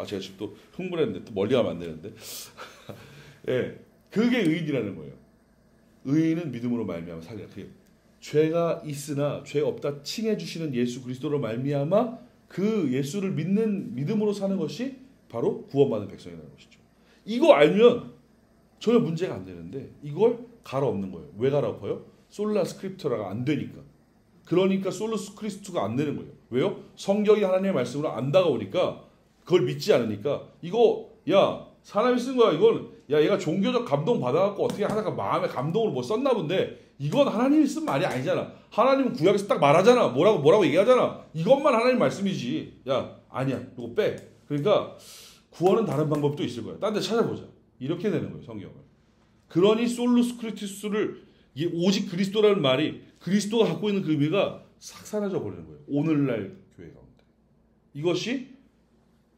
제가 지금 또 흥분했는데 또 멀리 가면 안 되는데 그게 의인이라는 거예요. 의인은 믿음으로 말미암아 살리라. 그게 죄가 있으나 죄 없다 칭해 주시는 예수 그리스도로 말미암아 그 예수를 믿음으로 사는 것이 바로 구원받은 백성이라는 것이죠. 이거 알면 전혀 문제가 안 되는데 이걸 갈아엎는 거예요. 왜 갈아엎어요? 솔라 스크립트라가 안 되니까. 그러니까 솔라 스크립트가 안 되는 거예요. 왜요? 성경이 하나님의 말씀으로 안 다가오니까 그걸 믿지 않으니까 이거 사람이 쓴 거야. 이건 얘가 종교적 감동 받아갖고 어떻게 하다가 마음의 감동으로 뭐 썼나 본데 이건 하나님이 쓴 말이 아니잖아. 하나님은 구약에서 딱 말하잖아. 뭐라고 얘기하잖아. 이것만 하나님 말씀이지. 아니야. 이거 빼. 그러니까 구원은 다른 방법도 있을 거야. 딴 데 찾아보자. 이렇게 되는 거예요, 성경을. 그러니 솔루스 크리스토스를 오직 그리스도라는 말이 그리스도가 갖고 있는 그 의미가 싹 사라져 버리는 거예요. 오늘날 교회 가운데. 이것이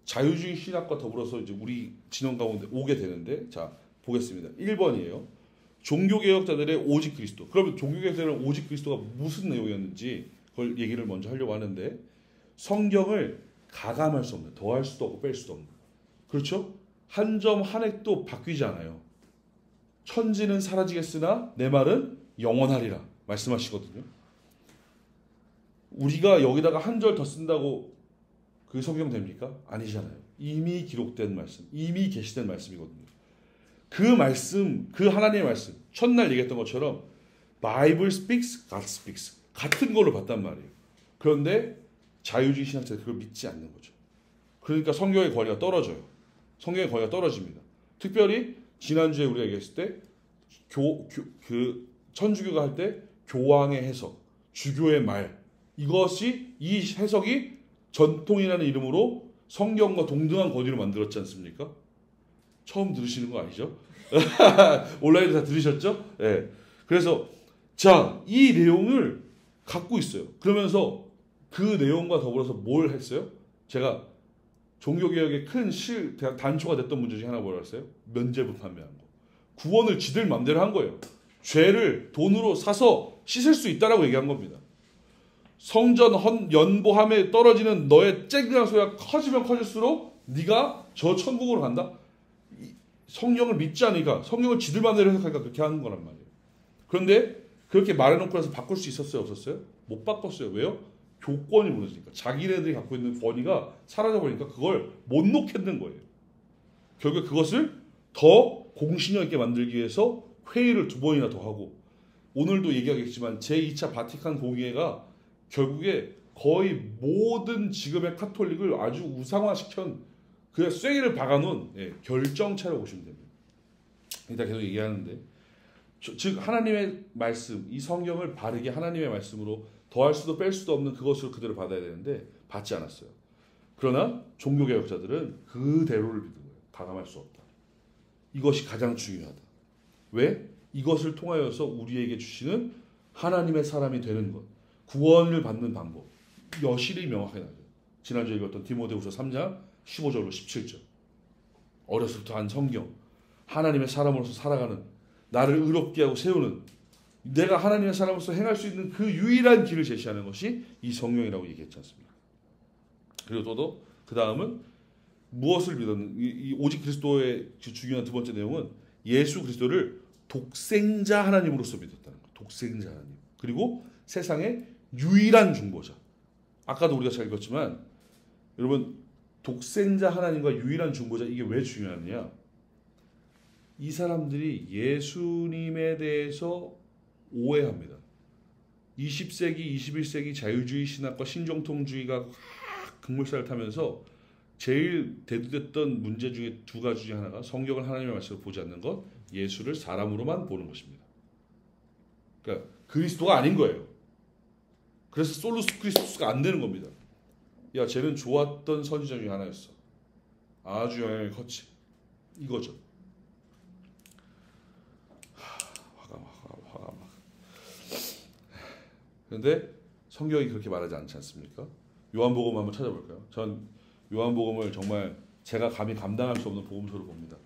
자유주의 신학과 더불어서 이제 우리 진영 가운데 오게 되는데, 자 보겠습니다. 1번이에요. 종교개혁자들의 오직 그리스도. 그러면 종교개혁자들의 오직 그리스도가 무슨 내용이었는지 그걸 얘기를 먼저 하려고 하는데, 성경을 가감할 수 없는, 더할 수도 없고 뺄 수도 없는, 그렇죠? 한 점 한 획도 바뀌지 않아요. 천지는 사라지겠으나 내 말은 영원하리라 말씀하시거든요. 우리가 여기다가 한 절 더 쓴다고 그게 성경 됩니까? 아니잖아요. 이미 기록된 말씀, 이미 계시된 말씀이거든요. 그 말씀, 그 하나님의 말씀, 첫날 얘기했던 것처럼 Bible speaks, God speaks. 같은 걸로 봤단 말이에요. 그런데 자유주의 신학자들은 그걸 믿지 않는 거죠. 그러니까 성경의 거리가 떨어져요. 성경의 거리가 떨어집니다. 특별히 지난주에 우리가 얘기했을 때 천주교가 할 때 교황의 해석, 주교의 말, 이것이 이 해석이 전통이라는 이름으로 성경과 동등한 거리를 만들었지 않습니까? 처음 들으시는 거 아니죠? 온라인에 다 들으셨죠? 네. 그래서 이 내용을 갖고 있어요. 그러면서 그 내용과 더불어서 뭘 했어요? 제가 종교개혁의 큰 단초가 됐던 문제 중에 하나 뭐라고 했어요? 면죄부 판매한 거. 구원을 지들 맘대로 한 거예요. 죄를 돈으로 사서 씻을 수 있다라고 얘기한 겁니다. 성전 연보함에 떨어지는 너의 쨍그랑 소리가 커지면 커질수록 네가 저 천국으로 간다? 성경을 믿지 않으니까, 성경을 지들 맘대로 해석하니까 그렇게 하는 거란 말이에요. 그런데 그렇게 말해놓고 나서 바꿀 수 있었어요? 없었어요? 못 바꿨어요. 왜요? 교권이 무너지니까. 자기네들이 갖고 있는 권위가 사라져버리니까 그걸 못 놓겠는 거예요. 결국 그것을 더 공신력 있게 만들기 위해서 회의를 2번이나 더 하고, 오늘도 얘기하겠지만 제2차 바티칸 공의회가 결국에 거의 모든 지금의 카톨릭을 아주 우상화시킨, 그냥 쐐기를 박아놓은 결정체라고 보시면 됩니다. 일단 계속 얘기하는데, 즉 하나님의 말씀, 이 성경을 바르게 하나님의 말씀으로 더할 수도 뺄 수도 없는 그것으로 그대로 받아야 되는데 받지 않았어요. 그러나 종교개혁자들은 그대로를 믿는 거예요. 가감할 수 없다. 이것이 가장 중요하다. 왜? 이것을 통하여서 우리에게 주시는 하나님의 사람이 되는 것, 구원을 받는 방법, 여실히 명확하게 나죠. 지난주에 읽었던 디모데후서 3장 15절로 17절. 어렸을 때부터 한 성경, 하나님의 사람으로서 살아가는, 나를 의롭게 하고 세우는, 내가 하나님의 사람으로서 행할 수 있는 그 유일한 길을 제시하는 것이 이 성령이라고 얘기했지 않습니까? 그리고 또도 그 다음은 무엇을 믿었는, 오직 그리스도의 중요한 두 번째 내용은 예수 그리스도를 독생자 하나님으로서 믿었다는 것. 독생자 하나님. 그리고 세상의 유일한 중보자. 아까도 우리가 잘 읽었지만 여러분, 독생자 하나님과 유일한 중보자, 이게 왜 중요하느냐? 이 사람들이 예수님에 대해서 오해합니다. 20세기, 21세기 자유주의 신학과 신정통주의가 극물살을 타면서 제일 대두됐던 문제 중에 두 가지 중에 하나가 성경을 하나님의 말씀으로 보지 않는 것, 예수를 사람으로만 보는 것입니다. 그러니까 그리스도가 아닌 거예요. 그래서 솔루스 크리스토스가 안 되는 겁니다. 야, 쟤는 좋았던 선지자 중에 하나였어. 아주 영향이 컸지. 이거죠. 화가 막. 그런데 성경이 그렇게 말하지 않지 않습니까? 요한복음 한번 찾아볼까요? 전 요한복음을 정말 제가 감히 감당할 수 없는 복음서로 봅니다.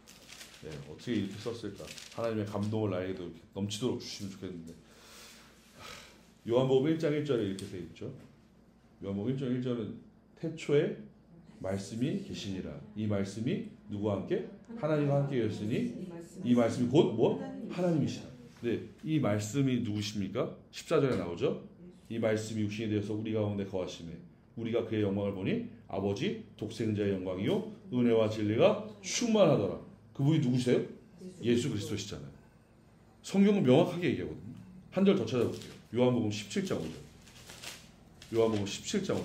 네, 어떻게 이렇게 썼을까? 하나님의 감동을 나에게도 이렇게 넘치도록 주시면 좋겠는데, 요한복음 1장 1절에 이렇게 되어 있죠. 요한복음 1장 1절은 태초에 말씀이 계시니라. 이 말씀이 누구와 함께? 하나님과 함께 였으니 이 말씀이 곧 뭐? 하나님이시라. 네, 이 말씀이 누구십니까? 14절에 나오죠. 이 말씀이 육신이 되어서 우리 가운데 거하심에 우리가 그의 영광을 보니 아버지 독생자의 영광이요 은혜와 진리가 충만하더라. 그분이 누구세요? 예수 그리스도시잖아요. 성경은 명확하게 얘기하거든요. 한 절 더 찾아볼게요. 요한복음 17장 5절. 요한복음 17장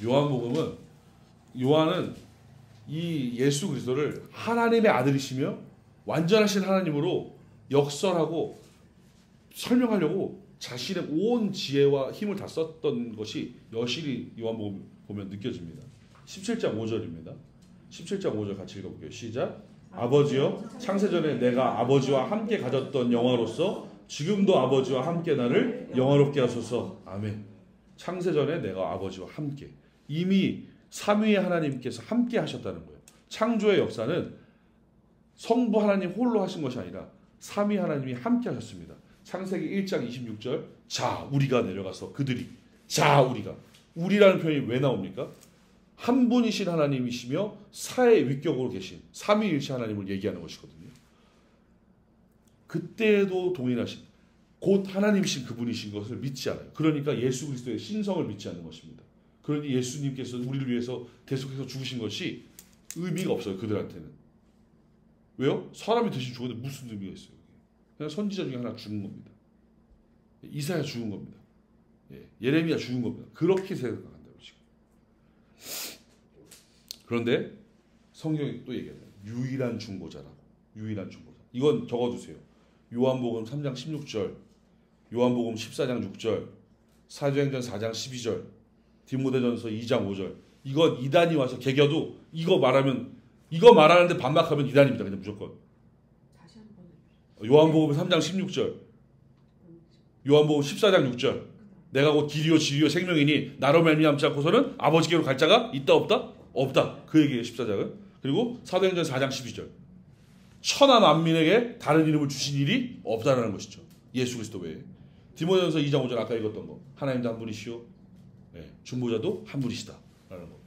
5절입니다. 요한은 이 예수 그리스도를 하나님의 아들이시며 완전하신 하나님으로 역설하고 설명하려고 자신의 온 지혜와 힘을 다 썼던 것이 여실히 요한복음 보면 느껴집니다. 17장 5절입니다. 17장 5절 같이 읽어볼게요. 시작. 아버지여, 창세전에 내가 아버지와 함께 가졌던 영화로서 지금도 아버지와 함께 나를 영화롭게 하소서. 아멘. 창세전에 내가 아버지와 함께, 이미 삼위의 하나님께서 함께 하셨다는 거예요. 창조의 역사는 성부 하나님 홀로 하신 것이 아니라 삼위 하나님이 함께 하셨습니다. 창세기 1장 26절, 자 우리가 내려가서 그들이, 자 우리라는 표현이 왜 나옵니까? 한 분이신 하나님이시며 사의 위격으로 계신 삼위일체 하나님을 얘기하는 것이거든요. 그때도 동일하신, 곧 하나님이신 그분이신 것을 믿지 않아요. 그러니까 예수 그리스도의 신성을 믿지 않는 것입니다. 그러니 예수님께서 우리를 위해서 대속해서 죽으신 것이 의미가 없어요. 그들한테는. 왜요? 사람이 대신 죽었는데 무슨 의미가 있어요? 그냥 선지자 중에 하나 죽은 겁니다. 이사야 죽은 겁니다. 예레미야 죽은 겁니다. 그렇게 생각한다고 지금. 그런데 성경이 또 얘기합니다. 유일한 중보자라고. 유일한 중보자. 이건 적어두세요. 요한복음 3장 16절, 요한복음 14장 6절, 사도행전 4장 12절, 디모데전서 2장 5절. 이건 이단이 와서 개겨도 이거 말하는데 반박하면 이단입니다. 그냥 무조건. 요한복음 3장 16절, 요한복음 14장 6절. 내가 곧 길이요 진리요 생명이니 나로 말미암지 않고서는 아버지께로 갈 자가 있다 없다? 없다. 그 얘기예요. 14장은. 그리고 사도행전 4장 12절. 천하 만민에게 다른 이름을 주신 일이 없다라는 것이죠. 예수 그리스도 외에. 디모데전서 2장 5절 아까 읽었던 거. 하나님도 한 분이시오. 중보자도 한 분이시다라는 거.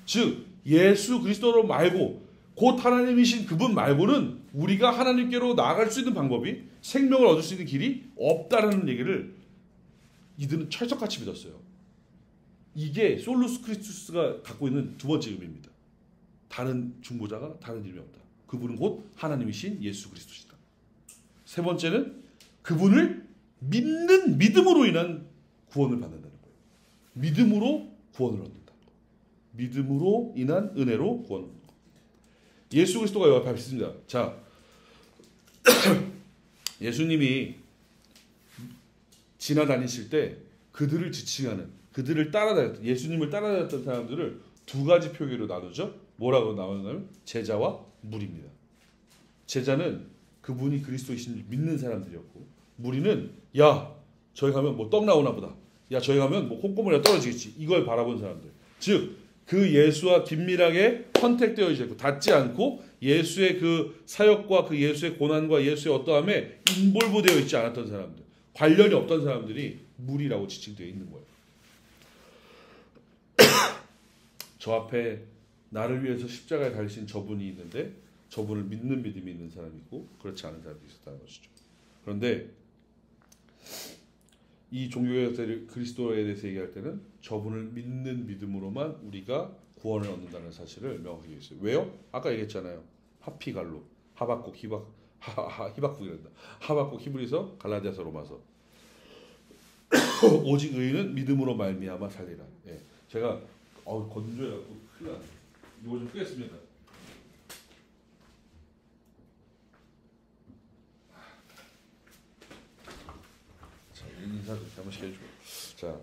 즉 예수 그리스도로 말고 곧 하나님이신 그분 말고는 우리가 하나님께로 나아갈 수 있는 방법이, 생명을 얻을 수 있는 길이 없다라는 얘기를 이들은 철석같이 믿었어요. 이게 솔루스 크리스투스가 갖고 있는 두 번째 의미입니다. 다른 중보자가 다른 이름이 없다. 그분은 곧 하나님이신 예수 그리스도시다. 세 번째는 그분을 믿는 믿음으로 인한 구원을 받는다는 거예요. 믿음으로 구원을 얻는다는 거예요. 믿음으로 인한 은혜로 구원을 얻는 거예요. 예수 그리스도가 여기 앞에 있습니다. 자, 예수님이 지나다니실 때 그들을 지칭하는, 그들을 따라다녔던, 예수님을 따라다녔던 사람들을 두 가지 표기로 나누죠. 뭐라고 나누냐면 제자와 무리입니다. 제자는 그분이 그리스도이신 줄 믿는 사람들이었고, 무리는 야 저기 가면 뭐 떡 나오나 보다, 야 저기 가면 뭐 콩고물이 떨어지겠지, 이걸 바라본 사람들. 즉 그 예수와 긴밀하게 컨택되어 있고 닿지 않고 예수의 그 사역과 그 예수의 고난과 예수의 어떠함에 인볼브되어 있지 않았던 사람들, 관련이 없던 사람들이 무리라고 지칭되어 있는 거예요. 저 앞에 나를 위해서 십자가에 달리신 저분이 있는데 저분을 믿는 믿음이 있는 사람이 있고 그렇지 않은 사람이 있었다는 것이죠. 그런데 이 종교개혁 그리스도에 대해서 얘기할 때는 저분을 믿는 믿음으로만 우리가 구원을 얻는다는 사실을 명확하게 했어요. 왜요? 아까 얘기했잖아요. 하피갈로, 하박국, 히박국이란다. 하박국, 히브리서, 갈라디아서, 로마서. 오직 의인은 믿음으로 말미암아 살리라. 예. 제가 건조해갖고 큰일 나네. 이거 좀 끄겠습니다. 자, 인사 좀 한번 시켜줘. 자,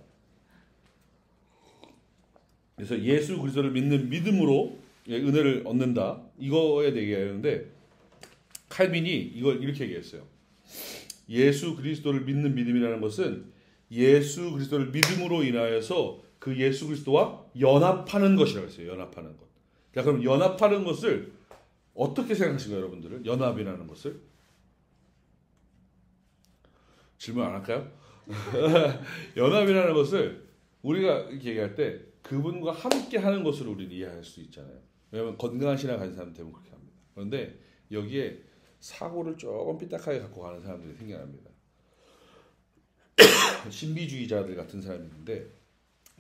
그래서 예수 그리스도를 믿는 믿음으로 은혜를 얻는다. 이거에 대해 얘기하는데 칼빈이 이걸 이렇게 얘기했어요. 예수 그리스도를 믿는 믿음이라는 것은 예수 그리스도를 믿음으로 인하여서 그 예수 그리스도와 연합하는 것이라고 했어요. 연합하는 것. 자, 그럼 연합하는 것을 어떻게 생각하시나요, 여러분들은? 연합이라는 것을? 질문 안 할까요? 연합이라는 것을 우리가 이렇게 얘기할 때 그분과 함께 하는 것으로 우리는 이해할 수 있잖아요. 왜냐하면 건강한 신앙 가진 사람 되면 그렇게 합니다. 그런데 여기에 사고를 조금 삐딱하게 갖고 가는 사람들이 생겨납니다. 신비주의자들 같은 사람이 있는데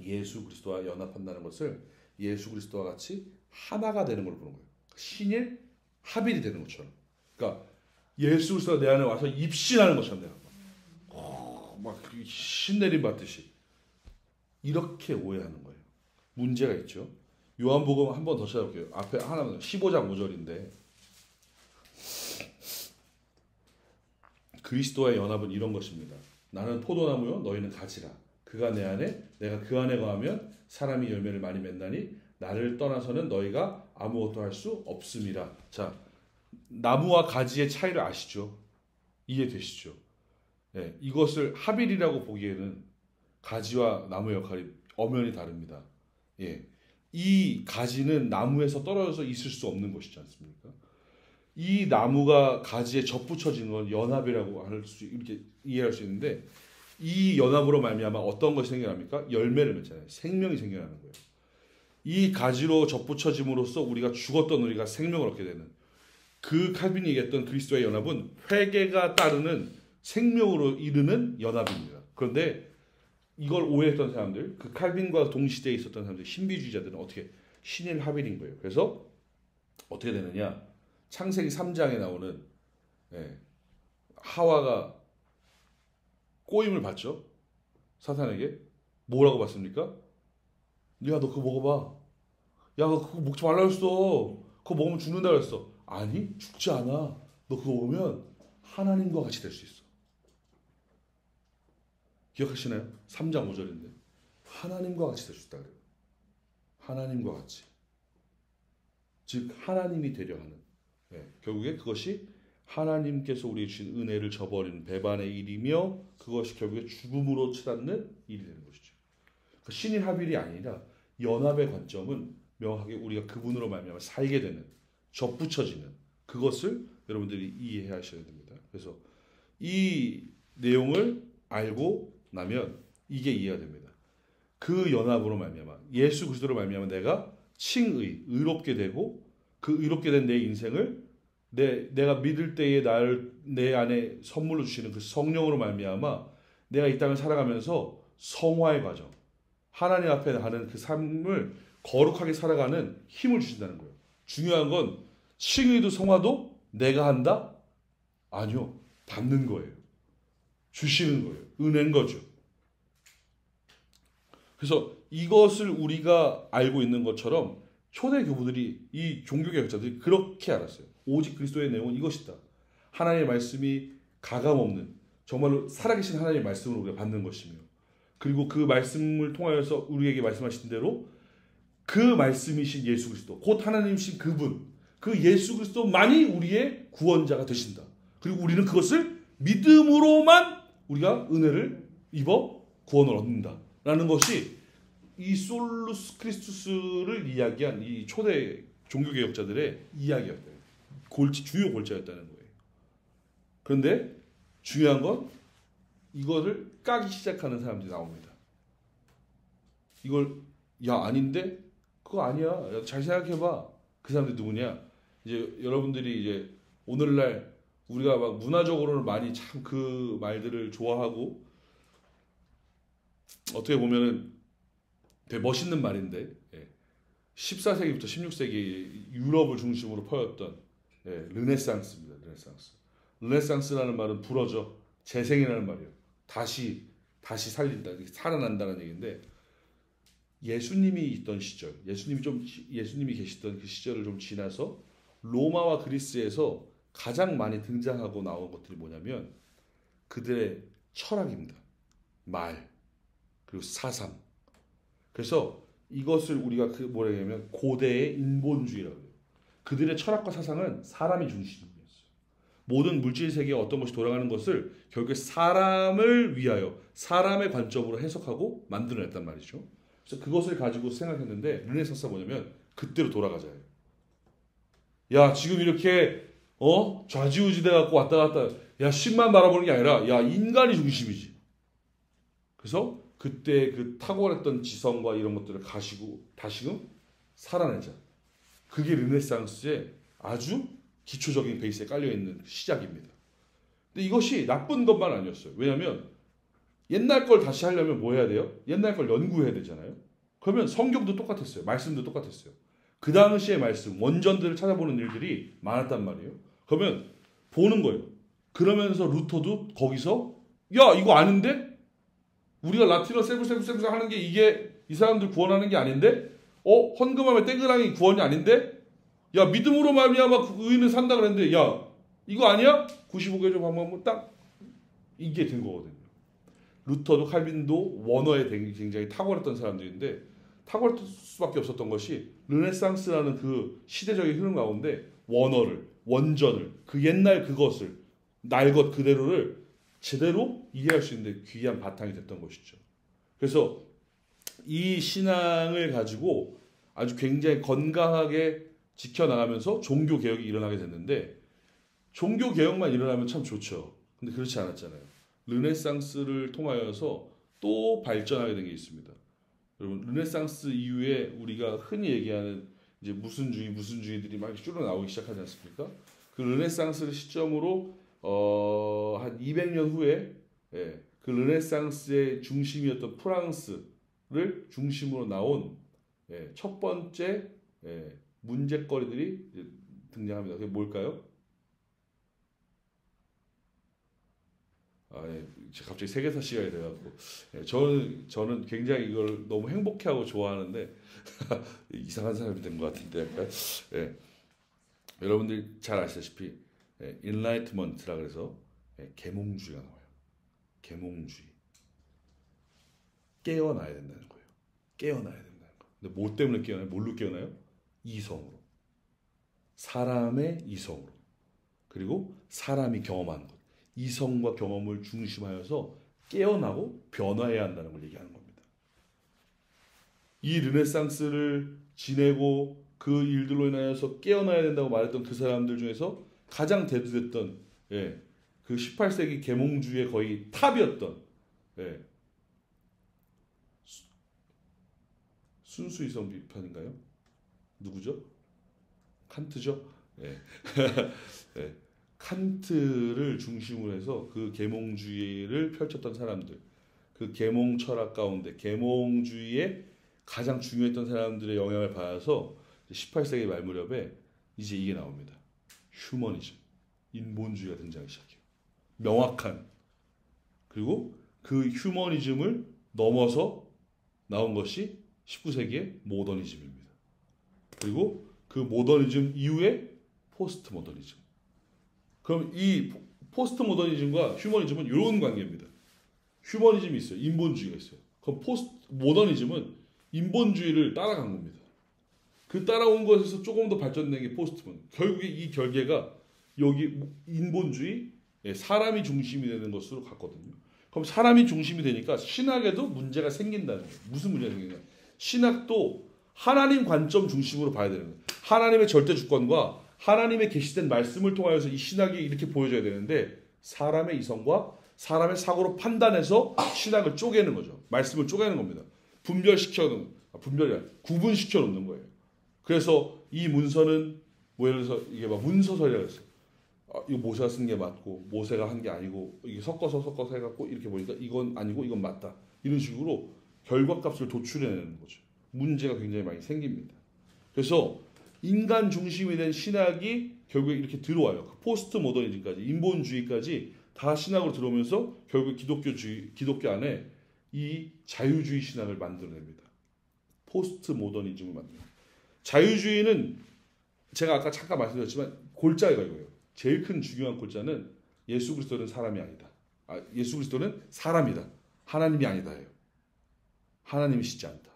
예수 그리스도와 연합한다는 것을 예수 그리스도와 같이 하나가 되는 걸로 보는 거예요. 신일 합일이 되는 것처럼. 그러니까 예수 그리스도가 내 안에 와서 입신하는 것처럼 내가 막 신내림 받듯이 이렇게 오해하는 거예요. 문제가 있죠. 요한복음 한 번 더 찾아볼게요. 앞에 하나는 15장 5절인데 그리스도와의 연합은 이런 것입니다. 나는 포도나무요 너희는 가지라. 그가 내 안에 내가 그 안에 거하면 사람이 열매를 많이 맺나니 나를 떠나서는 너희가 아무것도 할 수 없음이라. 자, 나무와 가지의 차이를 아시죠? 이해되시죠? 네, 이것을 합일이라고 보기에는 가지와 나무 역할이 엄연히 다릅니다. 예, 이 가지는 나무에서 떨어져서 있을 수 없는 것이지 않습니까? 이 나무가 가지에 접붙여지는 건 연합이라고 할 수 이렇게 이해할 수 있는데 이 연합으로 말미암아 어떤 것이 생겨납니까? 열매를 맺잖아요. 생명이 생겨나는 거예요. 이 가지로 접붙여짐으로써 우리가 죽었던 우리가 생명을 얻게 되는 그 칼빈이 얘기했던 그리스도의 연합은 회개가 따르는 생명으로 이르는 연합입니다. 그런데 이걸 오해했던 사람들, 그 칼빈과 동시대에 있었던 사람들, 신비주의자들은 어떻게 신일 합일인 거예요. 그래서 어떻게 되느냐? 창세기 3장에 나오는 하와가 꼬임을 받죠. 사탄에게. 뭐라고 받습니까? 야, 너 그거 먹어봐. 야, 너 그거 먹지 말라 했어. 그거 먹으면 죽는다 그랬어. 아니, 죽지 않아. 너 그거 먹으면 하나님과 같이 될 수 있어. 기억하시나요? 3장 5절인데 하나님과 같이 될 수 있다 그래요. 하나님과 같이. 즉 하나님이 되려 하는. 결국에 그것이 하나님께서 우리에게 주신 은혜를 저버리는 배반의 일이며 그것이 결국에 죽음으로 치닫는 일이 되는 것이죠. 그러니까 신일 합일이 아니라 연합의 관점은 명확하게 우리가 그분으로 말미암아 살게 되는, 접붙여지는 그것을 여러분들이 이해하셔야 됩니다. 그래서 이 내용을 알고 나면 이게 이해가 됩니다. 그 연합으로 말미암아 예수 그리스도로 말미암아 내가 칭의, 의롭게 되고 그 의롭게 된 내 인생을 내가 믿을 때에 내 안에 선물로 주시는 그 성령으로 말미암아 내가 이 땅을 살아가면서 성화의 과정, 하나님 앞에 하는 그 삶을 거룩하게 살아가는 힘을 주신다는 거예요. 중요한 건 칭의도 성화도 내가 한다? 아니요. 받는 거예요. 주시는 거예요. 은혜인 거죠. 그래서 이것을 우리가 알고 있는 것처럼 초대 교부들이 이 종교개혁자들이 그렇게 알았어요. 오직 그리스도의 내용은 이것이다. 하나님의 말씀이 가감없는 정말로 살아계신 하나님의 말씀을 우리가 받는 것이며 그리고 그 말씀을 통하여서 우리에게 말씀하신 대로 그 말씀이신 예수 그리스도 곧 하나님이신 그분 그 예수 그리스도만이 우리의 구원자가 되신다. 그리고 우리는 그것을 믿음으로만 우리가 은혜를 입어 구원을 얻는다라는 것이 이 솔루스 크리스투스를 이야기한 이 초대 종교개혁자들의 이야기였대요. 주요 골자였다는 거예요. 그런데 중요한 건 이거를 까기 시작하는 사람들이 나옵니다. 이걸 야 아닌데 그거 아니야. 야, 잘 생각해봐. 그 사람들이 누구냐? 이제 여러분들이 이제 오늘날 우리가 막 문화적으로는 많이 참 그 말들을 좋아하고 어떻게 보면은 되게 멋있는 말인데 14세기부터 16세기 유럽을 중심으로 퍼졌던 르네상스입니다. 르네상스라는 말은 불어죠. 재생이라는 말이에요. 다시 살린다, 살아난다는 얘기인데 예수님이 있던 시절, 예수님이 계시던 그 시절을 좀 지나서 로마와 그리스에서 가장 많이 등장하고 나온 것들이 뭐냐면 그들의 철학입니다. 말 그리고 사상. 그래서 이것을 우리가 뭐라 하냐면 고대의 인본주의라고 해요. 그들의 철학과 사상은 사람이 중심이었어요. 모든 물질 세계에 어떤 것이 돌아가는 것을 결국에 사람을 위하여 사람의 관점으로 해석하고 만들어냈단 말이죠. 그래서 그것을 가지고 생각했는데 르네상스가 뭐냐면 그때로 돌아가자요. 야 지금 이렇게 좌지우지돼 갖고 왔다 갔다 야 신만 바라보는 게 아니라 야 인간이 중심이지. 그래서 그때 그 탁월했던 지성과 이런 것들을 가시고 다시금 살아내자. 그게 르네상스의 아주 기초적인 베이스에 깔려있는 시작입니다. 근데 이것이 나쁜 것만 아니었어요. 왜냐하면 옛날 걸 다시 하려면 뭐 해야 돼요? 옛날 걸 연구해야 되잖아요. 그러면 성경도 똑같았어요. 말씀도 똑같았어요. 그 당시의 말씀, 원전들을 찾아보는 일들이 많았단 말이에요. 그러면 보는 거예요. 그러면서 루터도 거기서 야 이거 아는데? 우리가 라틴어 세불세불 하는 게 이게 이 사람들 구원하는 게 아닌데? 헌금하면 땡그랑이 구원이 아닌데? 야 믿음으로 말미암아 의인은 산다 그랬는데 야 이거 아니야? 95개 좀 한번 딱 이게 된 거거든요. 루터도 칼빈도 원어에 굉장히 탁월했던 사람들인데 탁월할 수밖에 없었던 것이 르네상스라는 그 시대적인 흐름 가운데 원어를 원전을 그 옛날 그것을 날 것 그대로를 제대로 이해할 수 있는 귀한 바탕이 됐던 것이죠. 그래서 이 신앙을 가지고 아주 굉장히 건강하게 지켜나가면서 종교개혁이 일어나게 됐는데 종교개혁만 일어나면 참 좋죠. 근데 그렇지 않았잖아요. 르네상스를 통하여서 또 발전하게 된 게 있습니다. 여러분 르네상스 이후에 우리가 흔히 얘기하는 이제 무슨 주의들이 막 줄어 나오기 시작하지 않습니까? 그 르네상스를 시점으로 한 200년 후에 그 르네상스의 중심이었던 프랑스를 중심으로 나온 첫 번째 문제거리들이 등장합니다. 그게 뭘까요? 갑자기 세계사 시간이 돼갖고 저는 굉장히 이걸 너무 행복해하고 좋아하는데 이상한 사람이 된 것 같은데 약간 여러분들 잘 아시다시피 인라이트먼트라 그래서 계몽주의가 나와요. 계몽주의 깨어나야 된다는 거예요. 깨어나야 된다는 거. 근데 뭐 때문에 깨어나요? 뭘로 깨어나요? 이성으로. 사람의 이성으로. 그리고 사람이 경험하는 것. 이성과 경험을 중심하여서 깨어나고 변화해야 한다는 걸 얘기하는 겁니다. 이 르네상스를 지내고 그 일들로 인하여서 깨어나야 된다고 말했던 그 사람들 중에서 가장 대두됐던 그 18세기 계몽주의의 거의 탑이었던 순수이성 비판인가요? 누구죠? 칸트죠? 칸트를 중심으로 해서 그 계몽주의를 펼쳤던 사람들, 그 계몽 철학 가운데 계몽주의에 가장 중요했던 사람들의 영향을 받아서 18세기 말 무렵에 이제 이게 나옵니다. 휴머니즘, 인본주의가 등장하기 시작해요. 명확한. 그리고 그 휴머니즘을 넘어서 나온 것이 19세기의 모더니즘입니다. 그리고 그 모더니즘 이후에 포스트 모더니즘. 그럼 이 포스트 모더니즘과 휴머니즘은 이런 관계입니다. 휴머니즘이 있어요. 인본주의가 있어요. 그럼 포스트 모더니즘은 인본주의를 따라간 겁니다. 그 따라온 것에서 조금 더 발전된 게 포스트 모더니즘. 결국에 이 결계가 여기 인본주의, 사람이 중심이 되는 것으로 갔거든요. 그럼 사람이 중심이 되니까 신학에도 문제가 생긴다는 거예요. 무슨 문제가 생기냐? 신학도 하나님 관점 중심으로 봐야 되는 거예요. 하나님의 절대 주권과 하나님의 계시된 말씀을 통하여서 이 신학이 이렇게 보여져야 되는데 사람의 이성과 사람의 사고로 판단해서 신학을 쪼개는 거죠. 말씀을 쪼개는 겁니다. 구분시켜 놓는 거예요. 그래서 이 문서는 뭐 예를 들어서 이게 막 문서설이라고 했어요. 이거 모세가 쓴 게 맞고 모세가 한 게 아니고 이게 섞어서 해갖고 이렇게 보니까 이건 아니고 이건 맞다. 이런 식으로 결과값을 도출해내는 거죠. 문제가 굉장히 많이 생깁니다. 그래서 인간 중심이 된 신학이 결국에 이렇게 들어와요. 포스트 모더니즘까지, 인본주의까지 다 신학으로 들어오면서 결국 기독교 안에 이 자유주의 신학을 만들어냅니다. 포스트 모더니즘을 만듭니다. 자유주의는 제가 아까 잠깐 말씀드렸지만 골자가 이거예요. 제일 큰 중요한 골자는 예수 그리스도는 사람이 아니다. 예수 그리스도는 사람이다. 하나님이 아니다예요. 하나님이시지 않다.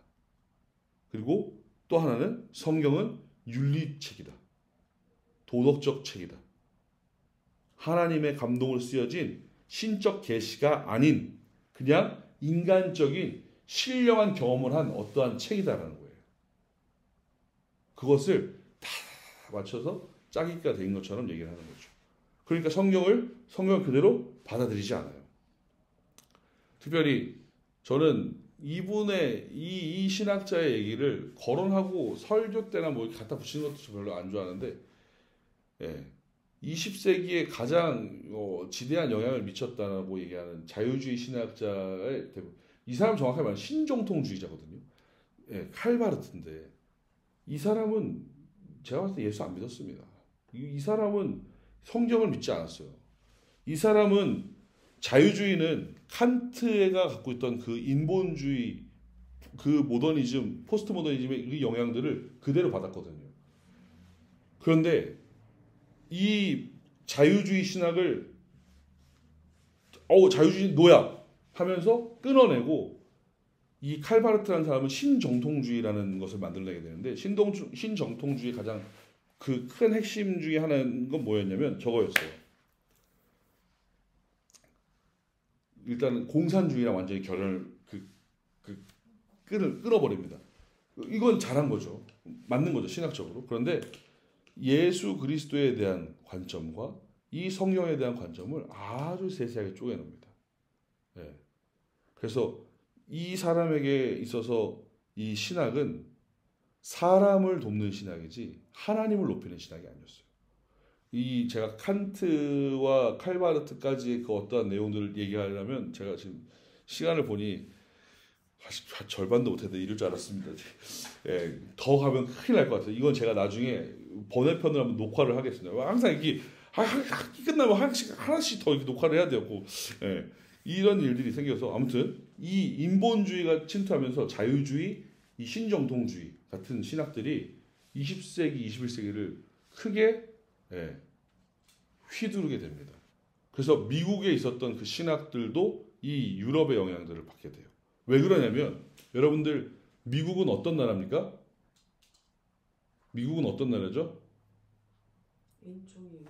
그리고 또 하나는 성경은 윤리책이다. 도덕적 책이다. 하나님의 감동으로 쓰여진 신적 계시가 아닌 그냥 인간적인 신령한 경험을 한 어떠한 책이다라는 거예요. 그것을 다 맞춰서 짜기가 된 것처럼 얘기를 하는 거죠. 그러니까 성경을 그대로 받아들이지 않아요. 특별히 저는 이분의 이 신학자의 얘기를 거론하고 설교 때나 뭐 갖다 붙이는 것도 별로 안 좋아하는데, 20세기에 가장 지대한 영향을 미쳤다고 얘기하는 자유주의 신학자의 대부분, 이 사람 정확하게 말하면 신정통주의자거든요. 칼바르트인데 이 사람은 제가 봤을 때 예수 안 믿었습니다. 이 사람은 성경을 믿지 않았어요. 이 사람은 자유주의는 칸트가 갖고 있던 그 인본주의, 그 모더니즘, 포스트 모더니즘의 그 영향들을 그대로 받았거든요. 그런데 이 자유주의 신학을 자유주의 노약 하면서 끊어내고 이 칼바르트라는 사람은 신정통주의라는 것을 만들어내게 되는데 신정통주의 가장 그 큰 핵심 중에 하나는 건 뭐였냐면 저거였어요. 일단은 공산주의랑 완전히 결연을 끊어버립니다. 이건 잘한 거죠. 맞는 거죠, 신학적으로. 그런데 예수 그리스도에 대한 관점과 이 성경에 대한 관점을 아주 세세하게 쪼개놉니다. 그래서 이 사람에게 있어서 이 신학은 사람을 돕는 신학이지 하나님을 높이는 신학이 아니었어요. 이 제가 칸트와 칼바르트까지 그 어떠한 내용들을 얘기하려면 제가 지금 시간을 보니 절반도 못해도 이럴 줄 알았습니다. 더 가면 큰일 날 것 같아요. 이건 제가 나중에 번외편을 한번 녹화를 하겠습니다. 항상 이게 학기 끝나면 하나씩 더 이렇게 녹화를 해야 되고, 이런 일들이 생겨서 아무튼 이 인본주의가 침투하면서 자유주의, 이 신정통주의 같은 신학들이 20세기, 21세기를 크게 휘두르게 됩니다. 그래서 미국에 있었던 그 신학들도 이 유럽의 영향들을 받게 돼요. 왜 그러냐면 여러분들 미국은 어떤 나라입니까? 미국은 어떤 나라죠? 왼쪽이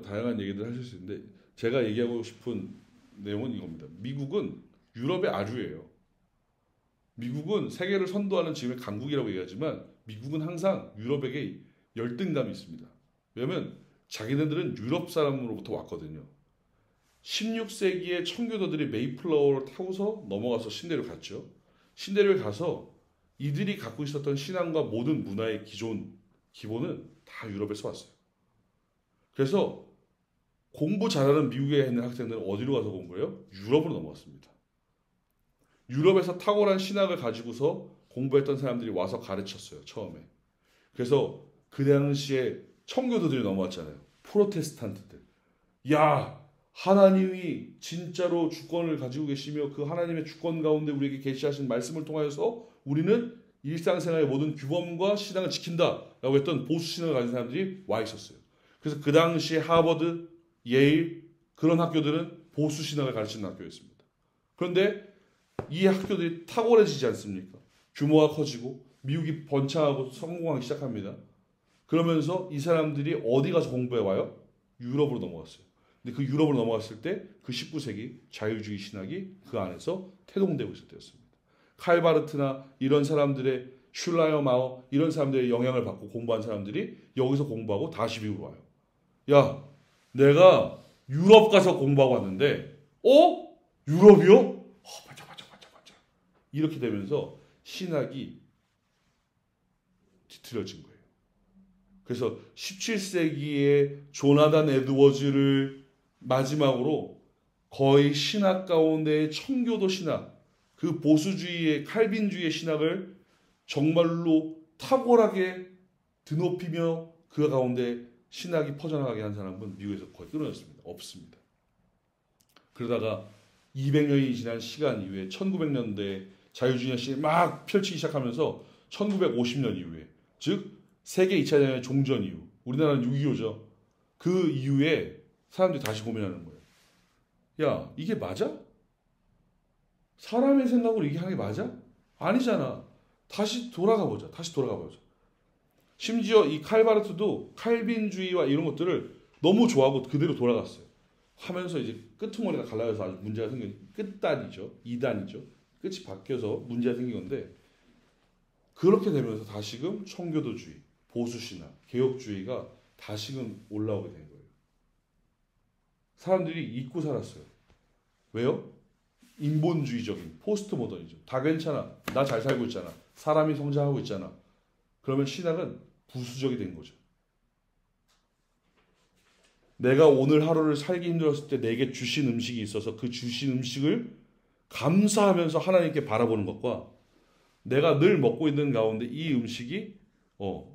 다양한 얘기들 하실 수 있는데 제가 얘기하고 싶은 내용은 이겁니다. 미국은 유럽의 아류예요. 미국은 세계를 선도하는 지금의 강국이라고 얘기하지만 미국은 항상 유럽에게 열등감이 있습니다. 왜냐하면 자기네들은 유럽 사람으로부터 왔거든요. 16세기에 청교도들이 메이플라워를 타고서 넘어가서 신대를 갔죠. 신대를 가서 이들이 갖고 있었던 신앙과 모든 문화의 기본은 다 유럽에서 왔어요. 그래서 공부 잘하는 미국에 있는 학생들은 어디로 가서 공부해요? 유럽으로 넘어갔습니다. 유럽에서 탁월한 신학을 가지고서 공부했던 사람들이 와서 가르쳤어요, 처음에. 그래서 그 당시에 청교도들이 넘어왔잖아요. 프로테스탄트들. 야, 하나님이 진짜로 주권을 가지고 계시며 그 하나님의 주권 가운데 우리에게 계시하신 말씀을 통하여서 우리는 일상생활의 모든 규범과 신앙을 지킨다 라고 했던 보수 신앙을 가진 사람들이 와 있었어요. 그래서 그 당시에 하버드, 예일 그런 학교들은 보수 신앙을 가르치는 학교였습니다. 그런데 이 학교들이 탁월해지지 않습니까? 규모가 커지고 미국이 번창하고 성공하기 시작합니다. 그러면서 이 사람들이 어디 가서 공부해 와요? 유럽으로 넘어갔어요. 근데 그 유럽으로 넘어갔을 때 그 19세기 자유주의 신학이 그 안에서 태동되고 있을 때였습니다. 칼바르트나 이런 사람들의 슐라이어마어 이런 사람들의 영향을 받고 공부한 사람들이 여기서 공부하고 다시 미국으로 와요. 야, 내가 유럽 가서 공부하고 왔는데 유럽이요? 반짝반짝반짝반짝 이렇게 되면서 신학이 뒤틀어진 거예요. 그래서 17세기에 조나단 에드워즈를 마지막으로 거의 신학 가운데 청교도 신학, 그 보수주의의 칼빈주의의 신학을 정말로 탁월하게 드높이며 그 가운데 신학이 퍼져나가게 한 사람은 미국에서 거의 끊어졌습니다. 없습니다. 그러다가 200년이 지난 시간 이후에 1900년대 자유주의 신학이 막 펼치기 시작하면서 1950년 이후에, 즉 세계 2차 대전의 종전 이후, 우리나라는 6.25죠. 그 이후에 사람들이 다시 고민하는 거예요. 야, 이게 맞아? 사람의 생각으로 이게 하는 게 맞아? 아니잖아. 다시 돌아가 보자. 심지어 이 칼바르트도 칼빈주의와 이런 것들을 너무 좋아하고 그대로 돌아갔어요. 하면서 이제 끄트머리가 갈라져서 아주 문제가 생긴, 끝단이죠. 2단이죠. 끝이 바뀌어서 문제가 생긴 건데, 그렇게 되면서 다시금 청교도주의, 보수신학, 개혁주의가 다시금 올라오게 된 거예요. 사람들이 잊고 살았어요. 왜요? 인본주의적인 포스트 모더니즘. 다 괜찮아. 나 잘 살고 있잖아. 사람이 성장하고 있잖아. 그러면 신학은 부수적이 된 거죠. 내가 오늘 하루를 살기 힘들었을 때 내게 주신 음식이 있어서 그 주신 음식을 감사하면서 하나님께 바라보는 것과 내가 늘 먹고 있는 가운데 이 음식이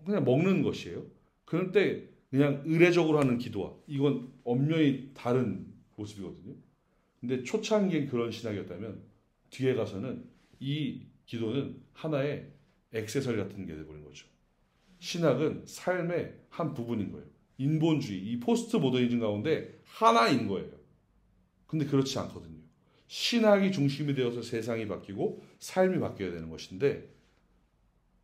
그냥 먹는 것이에요. 그럴 때 그냥 의례적으로 하는 기도와 이건 엄연히 다른 모습이거든요. 근데 초창기엔 그런 신학이었다면 뒤에 가서는 이 기도는 하나의 액세서리 같은 게 돼버린 거죠. 신학은 삶의 한 부분인 거예요. 인본주의, 이 포스트 모더니즘 가운데 하나인 거예요. 근데 그렇지 않거든요. 신학이 중심이 되어서 세상이 바뀌고 삶이 바뀌어야 되는 것인데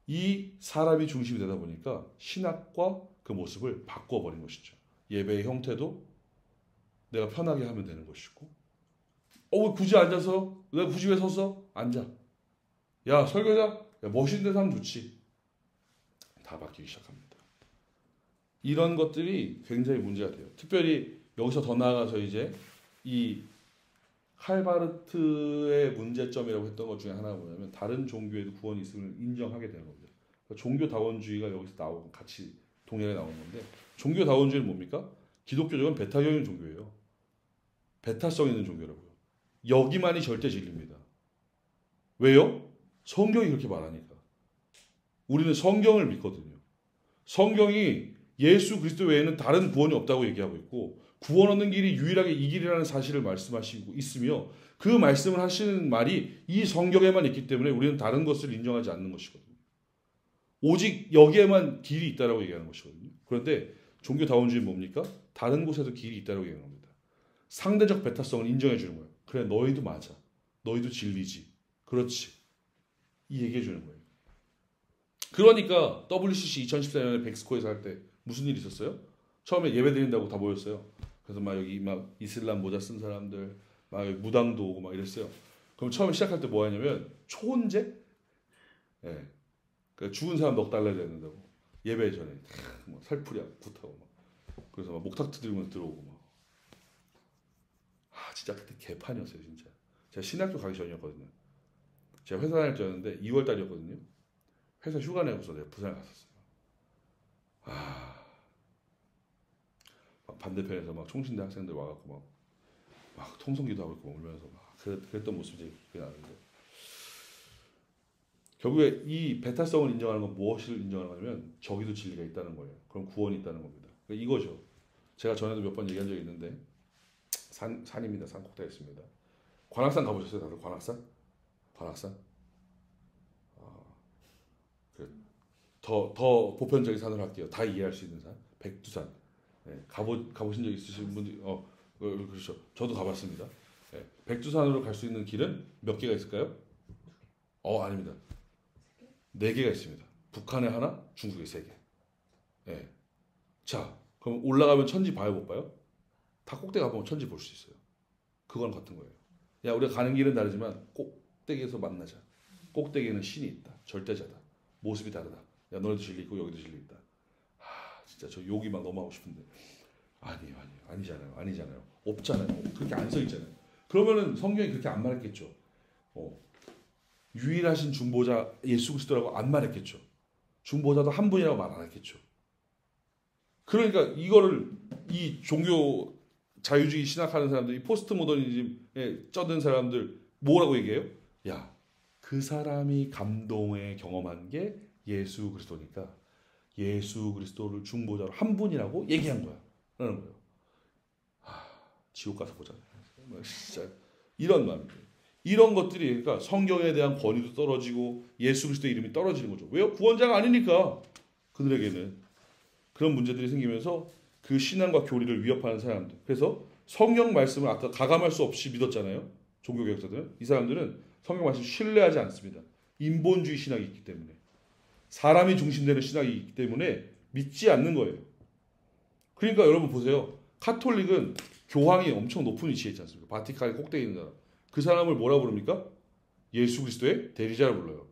이 사람이 중심이 되다 보니까 신학과 그 모습을 바꿔버린 것이죠. 예배의 형태도 내가 편하게 하면 되는 것이고 굳이 앉아서 내가 굳이 왜 섰어? 앉아. 야 설교자 야, 멋있는 사람 좋지. 다 바뀌기 시작합니다. 이런 것들이 굉장히 문제가 돼요. 특별히 여기서 더 나아가서 이제 이 칼바르트의 문제점이라고 했던 것 중에 하나가 뭐냐면 다른 종교에도 구원이 있음을 인정하게 되는 겁니다. 그러니까 종교다원주의가 여기서 나오고 같이 동일하게 나오는 건데 종교다원주의는 뭡니까? 기독교적은 베타적인 종교예요. 베타성 있는 종교라고요. 여기만이 절대 진리입니다. 왜요? 성경이 그렇게 말하니까. 우리는 성경을 믿거든요. 성경이 예수 그리스도 외에는 다른 구원이 없다고 얘기하고 있고 구원 얻는 길이 유일하게 이 길이라는 사실을 말씀하시고 있으며 그 말씀을 하시는 말이 이 성경에만 있기 때문에 우리는 다른 것을 인정하지 않는 것이거든요. 오직 여기에만 길이 있다라고 얘기하는 것이거든요. 그런데 종교다원주의는 뭡니까? 다른 곳에도 길이 있다라고 얘기하는 겁니다. 상대적 베타성을 인정해 주는 거예요. 그래 너희도 맞아. 너희도 진리지. 그렇지. 이 얘기해 주는 거예요. 그러니까 WCC 2014년에 백스코에서 할 때 무슨 일이 있었어요? 처음에 예배 드린다고 다 모였어요. 그래서 막 여기 막 이슬람 모자 쓴 사람들 막 무당도 오고 막 이랬어요. 그럼 처음에 시작할 때 뭐 하냐면 초혼제? 예. 그러니까 죽은 사람 넋 달라야 된다고. 예배 전에 막 살풀이 굿하고 막 그래서 막 목탁트 들고 들어오고 막. 진짜 그때 개판이었어요 진짜. 제가 신학교 가기 전이었거든요. 제가 회사 다닐 때였는데 2월 달이었거든요. 회사 휴가 내고서 내가 부산에 갔었어요. 막 반대편에서 막 총신대 학생들 와갖고 막 통성기도 하고 있고 울면서 막 그랬던 모습이 나는데 결국에 이 베타성을 인정하는 건 무엇을 인정하는 거냐면 저기도 진리가 있다는 거예요. 그럼 구원이 있다는 겁니다. 그러니까 이거죠. 제가 전에도 몇 번 얘기한 적이 있는데 산입니다. 산 꼭대기에 있습니다. 관악산 가보셨어요? 다들 관악산? 더 보편적인 산으로 할게요. 다 이해할 수 있는 산. 백두산. 네, 가보신 적 있으신 분들, 그렇죠. 저도 가봤습니다. 네, 백두산으로 갈 수 있는 길은 몇 개가 있을까요? 아닙니다. 4개가 있습니다. 북한에 하나, 중국에 3개. 네. 자, 그럼 올라가면 천지 봐요, 못 봐요? 다 꼭대기 가보면 천지 볼 수 있어요. 그건 같은 거예요. 야, 우리가 가는 길은 다르지만 꼭대기에서 만나자. 꼭대기에는 신이 있다. 절대자다. 모습이 다르다. 야, 너네도 진리 있고 여기도 진리 있다. 진짜 저 욕이 막 너무 하고 싶은데 아니잖아요. 없잖아요. 그렇게 안 써 있잖아요. 그러면은 성경이 그렇게 안 말했겠죠. 유일하신 중보자 예수 그리스도라고 안 말했겠죠. 중보자도 한 분이라고 말 안 했겠죠. 그러니까 이거를 이 종교 자유주의 신학하는 사람들, 이 포스트 모더니즘에 쩌든 사람들 뭐라고 얘기해요? 야, 그 사람이 감동에 경험한 게 예수 그리스도니까 예수 그리스도를 중보자로 한 분이라고 얘기한 거야. 라는 거예요. 지옥 가서 보자. 진짜 이런 마음이에요. 이런 것들이 그러니까 성경에 대한 권위도 떨어지고 예수 그리스도의 이름이 떨어지는 거죠. 왜요? 구원자가 아니니까 그들에게는 그런 문제들이 생기면서 그 신앙과 교리를 위협하는 사람들. 그래서 성경 말씀을 아까 가감할 수 없이 믿었잖아요. 종교개혁자들은. 이 사람들은 성경 말씀을 신뢰하지 않습니다. 인본주의 신학이 있기 때문에. 사람이 중심되는 신학이 있기 때문에 믿지 않는 거예요. 그러니까 여러분 보세요. 카톨릭은 교황이 엄청 높은 위치에 있지 않습니까? 바티칸의 꼭대기에 있는 사람. 그 사람을 뭐라 부릅니까? 예수 그리스도의 대리자라 불러요.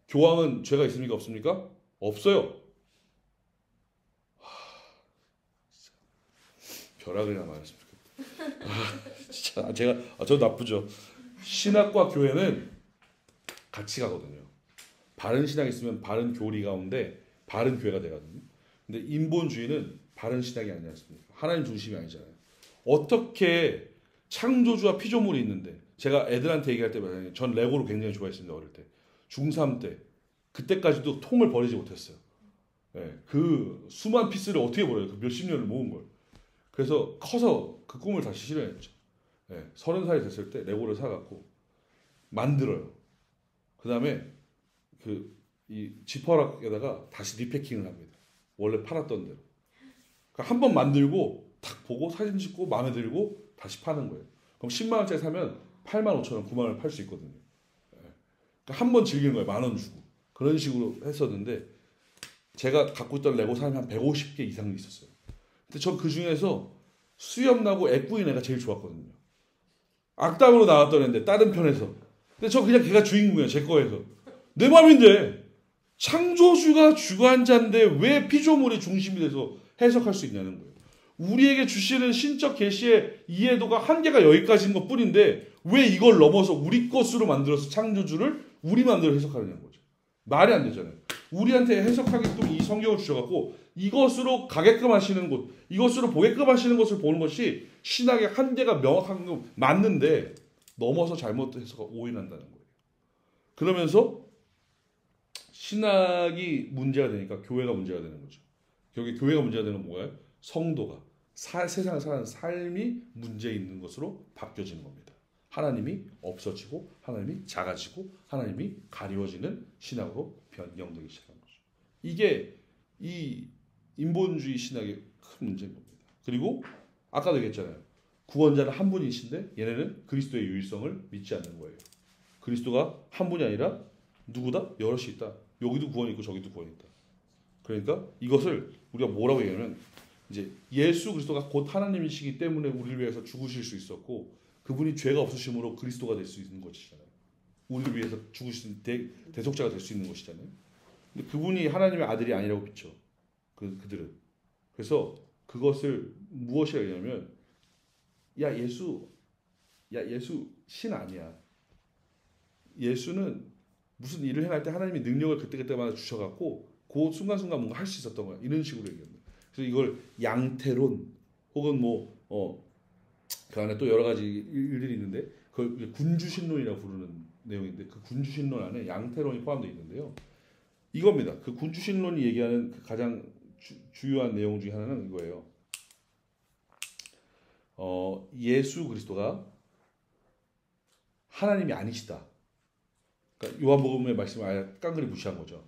교황은 죄가 있습니까? 없습니까? 없어요. 벼락이나 맞았으면 좋겠다. 진짜 저 나쁘죠. 신학과 교회는 같이 가거든요. 바른 신학이 있으면 바른 교리 가운데 바른 교회가 되거든요. 근데 인본주의는 바른 신학이 아니지 않습니까? 하나님 중심이 아니잖아요. 어떻게 창조주와 피조물이 있는데 제가 애들한테 얘기할 때 전 레고를 굉장히 좋아했습니다. 어릴 때. 중3 때. 그때까지도 통을 버리지 못했어요. 네, 그 수만 피스를 어떻게 버려요? 그 몇십 년을 모은 걸. 그래서 커서 그 꿈을 다시 실현했죠. 네, 30살이 됐을 때 레고를 사갖고 만들어요. 그 다음에 이 지퍼락에다가 다시 리패킹을 합니다. 원래 팔았던 대로. 그러니까 한 번 만들고 딱 보고 사진 찍고 마음에 들고 다시 파는 거예요. 그럼 10만 원짜리 사면 8만 5천 원, 9만 원을 팔 수 있거든요. 그러니까 한 번 즐기는 거예요. 10,000원 주고. 그런 식으로 했었는데 제가 갖고 있던 레고 사람이 한 150개 이상 있었어요. 근데 전 그 중에서 수염 나고 애꾸인 애가 제일 좋았거든요. 악당으로 나왔던 애인데 다른 편에서. 근데 저 그냥 걔가 주인공이에요. 제 거에서. 내 맘인데 창조주가 주관자인데 왜 피조물이 중심이 돼서 해석할 수 있냐는 거예요. 우리에게 주시는 신적 계시의 이해도가 한계가 여기까지인 것 뿐인데 왜 이걸 넘어서 우리 것으로 만들어서 창조주를 우리 마음대로 해석하느냐는 거죠. 말이 안 되잖아요. 우리한테 해석하게끔 이 성경을 주셔갖고 이것으로 가게끔 하시는 곳, 이것으로 보게끔 하시는 것을 보는 것이 신학의 한계가 명확한 거 맞는데 넘어서 잘못 해석가 오인한다는 거예요. 그러면서 신학이 문제가 되니까 교회가 문제가 되는 거죠. 결국에 교회가 문제가 되는 건 뭐예요? 성도가 세상을 사는 삶이 문제 있는 것으로 바뀌어지는 겁니다. 하나님이 없어지고 하나님이 작아지고 하나님이 가리워지는 신학으로 변경되기 시작한 거죠. 이게 이 인본주의 신학의 큰 문제인 겁니다. 그리고 아까도 얘기했잖아요. 구원자는 한 분이신데 얘네는 그리스도의 유일성을 믿지 않는 거예요. 그리스도가 한 분이 아니라 누구다? 여럿이 있다. 여기도 구원이 있고 저기도 구원이 있다. 그러니까 이것을 우리가 뭐라고 얘기하면 이제 예수 그리스도가 곧 하나님이시기 때문에 우리를 위해서 죽으실 수 있었고 그분이 죄가 없으심으로 그리스도가 될 수 있는 것이잖아요. 우리를 위해서 죽으신 대속자가 될 수 있는 것이잖아요. 근데 그분이 하나님의 아들이 아니라고 믿죠. 그들은. 그래서 그것을 무엇이라 하냐면 예수 신 아니야. 예수는 무슨 일을 행할 때 하나님이 능력을 그때그때마다 주셔갖고 그 순간순간 뭔가 할 수 있었던 거야. 이런 식으로 얘기합니다. 그래서 이걸 양태론 혹은 그 안에 또 여러 가지 일들이 있는데 그걸 군주신론이라고 부르는 내용인데 그 군주신론 안에 양태론이 포함되어 있는데요. 이겁니다. 그 군주신론이 얘기하는 그 가장 주요한 내용 중에 하나는 이거예요. 예수 그리스도가 하나님이 아니시다. 그러니까 요한복음의 말씀을 아예 깡그리 무시한 거죠.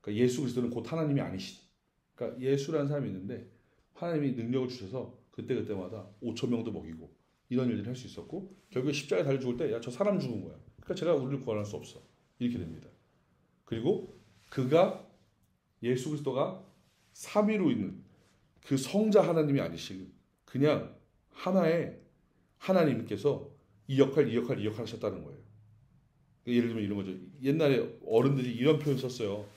그러니까 예수 그리스도는 곧 하나님이 아니신. 그러니까 예수라는 사람이 있는데 하나님이 능력을 주셔서 그때마다 5,000명도 먹이고 이런 일들을 할 수 있었고 결국에 십자가에 달려 죽을 때 저 사람 죽은 거야. 그러니까 제가 우리를 구원할 수 없어. 이렇게 됩니다. 그리고 예수 그리스도가 삼위로 있는 그 성자 하나님이 아니신 그냥 하나의 하나님께서 이 역할 하셨다는 거예요. 예를 들면 이런 거죠. 옛날에 어른들이 이런 표현 썼어요.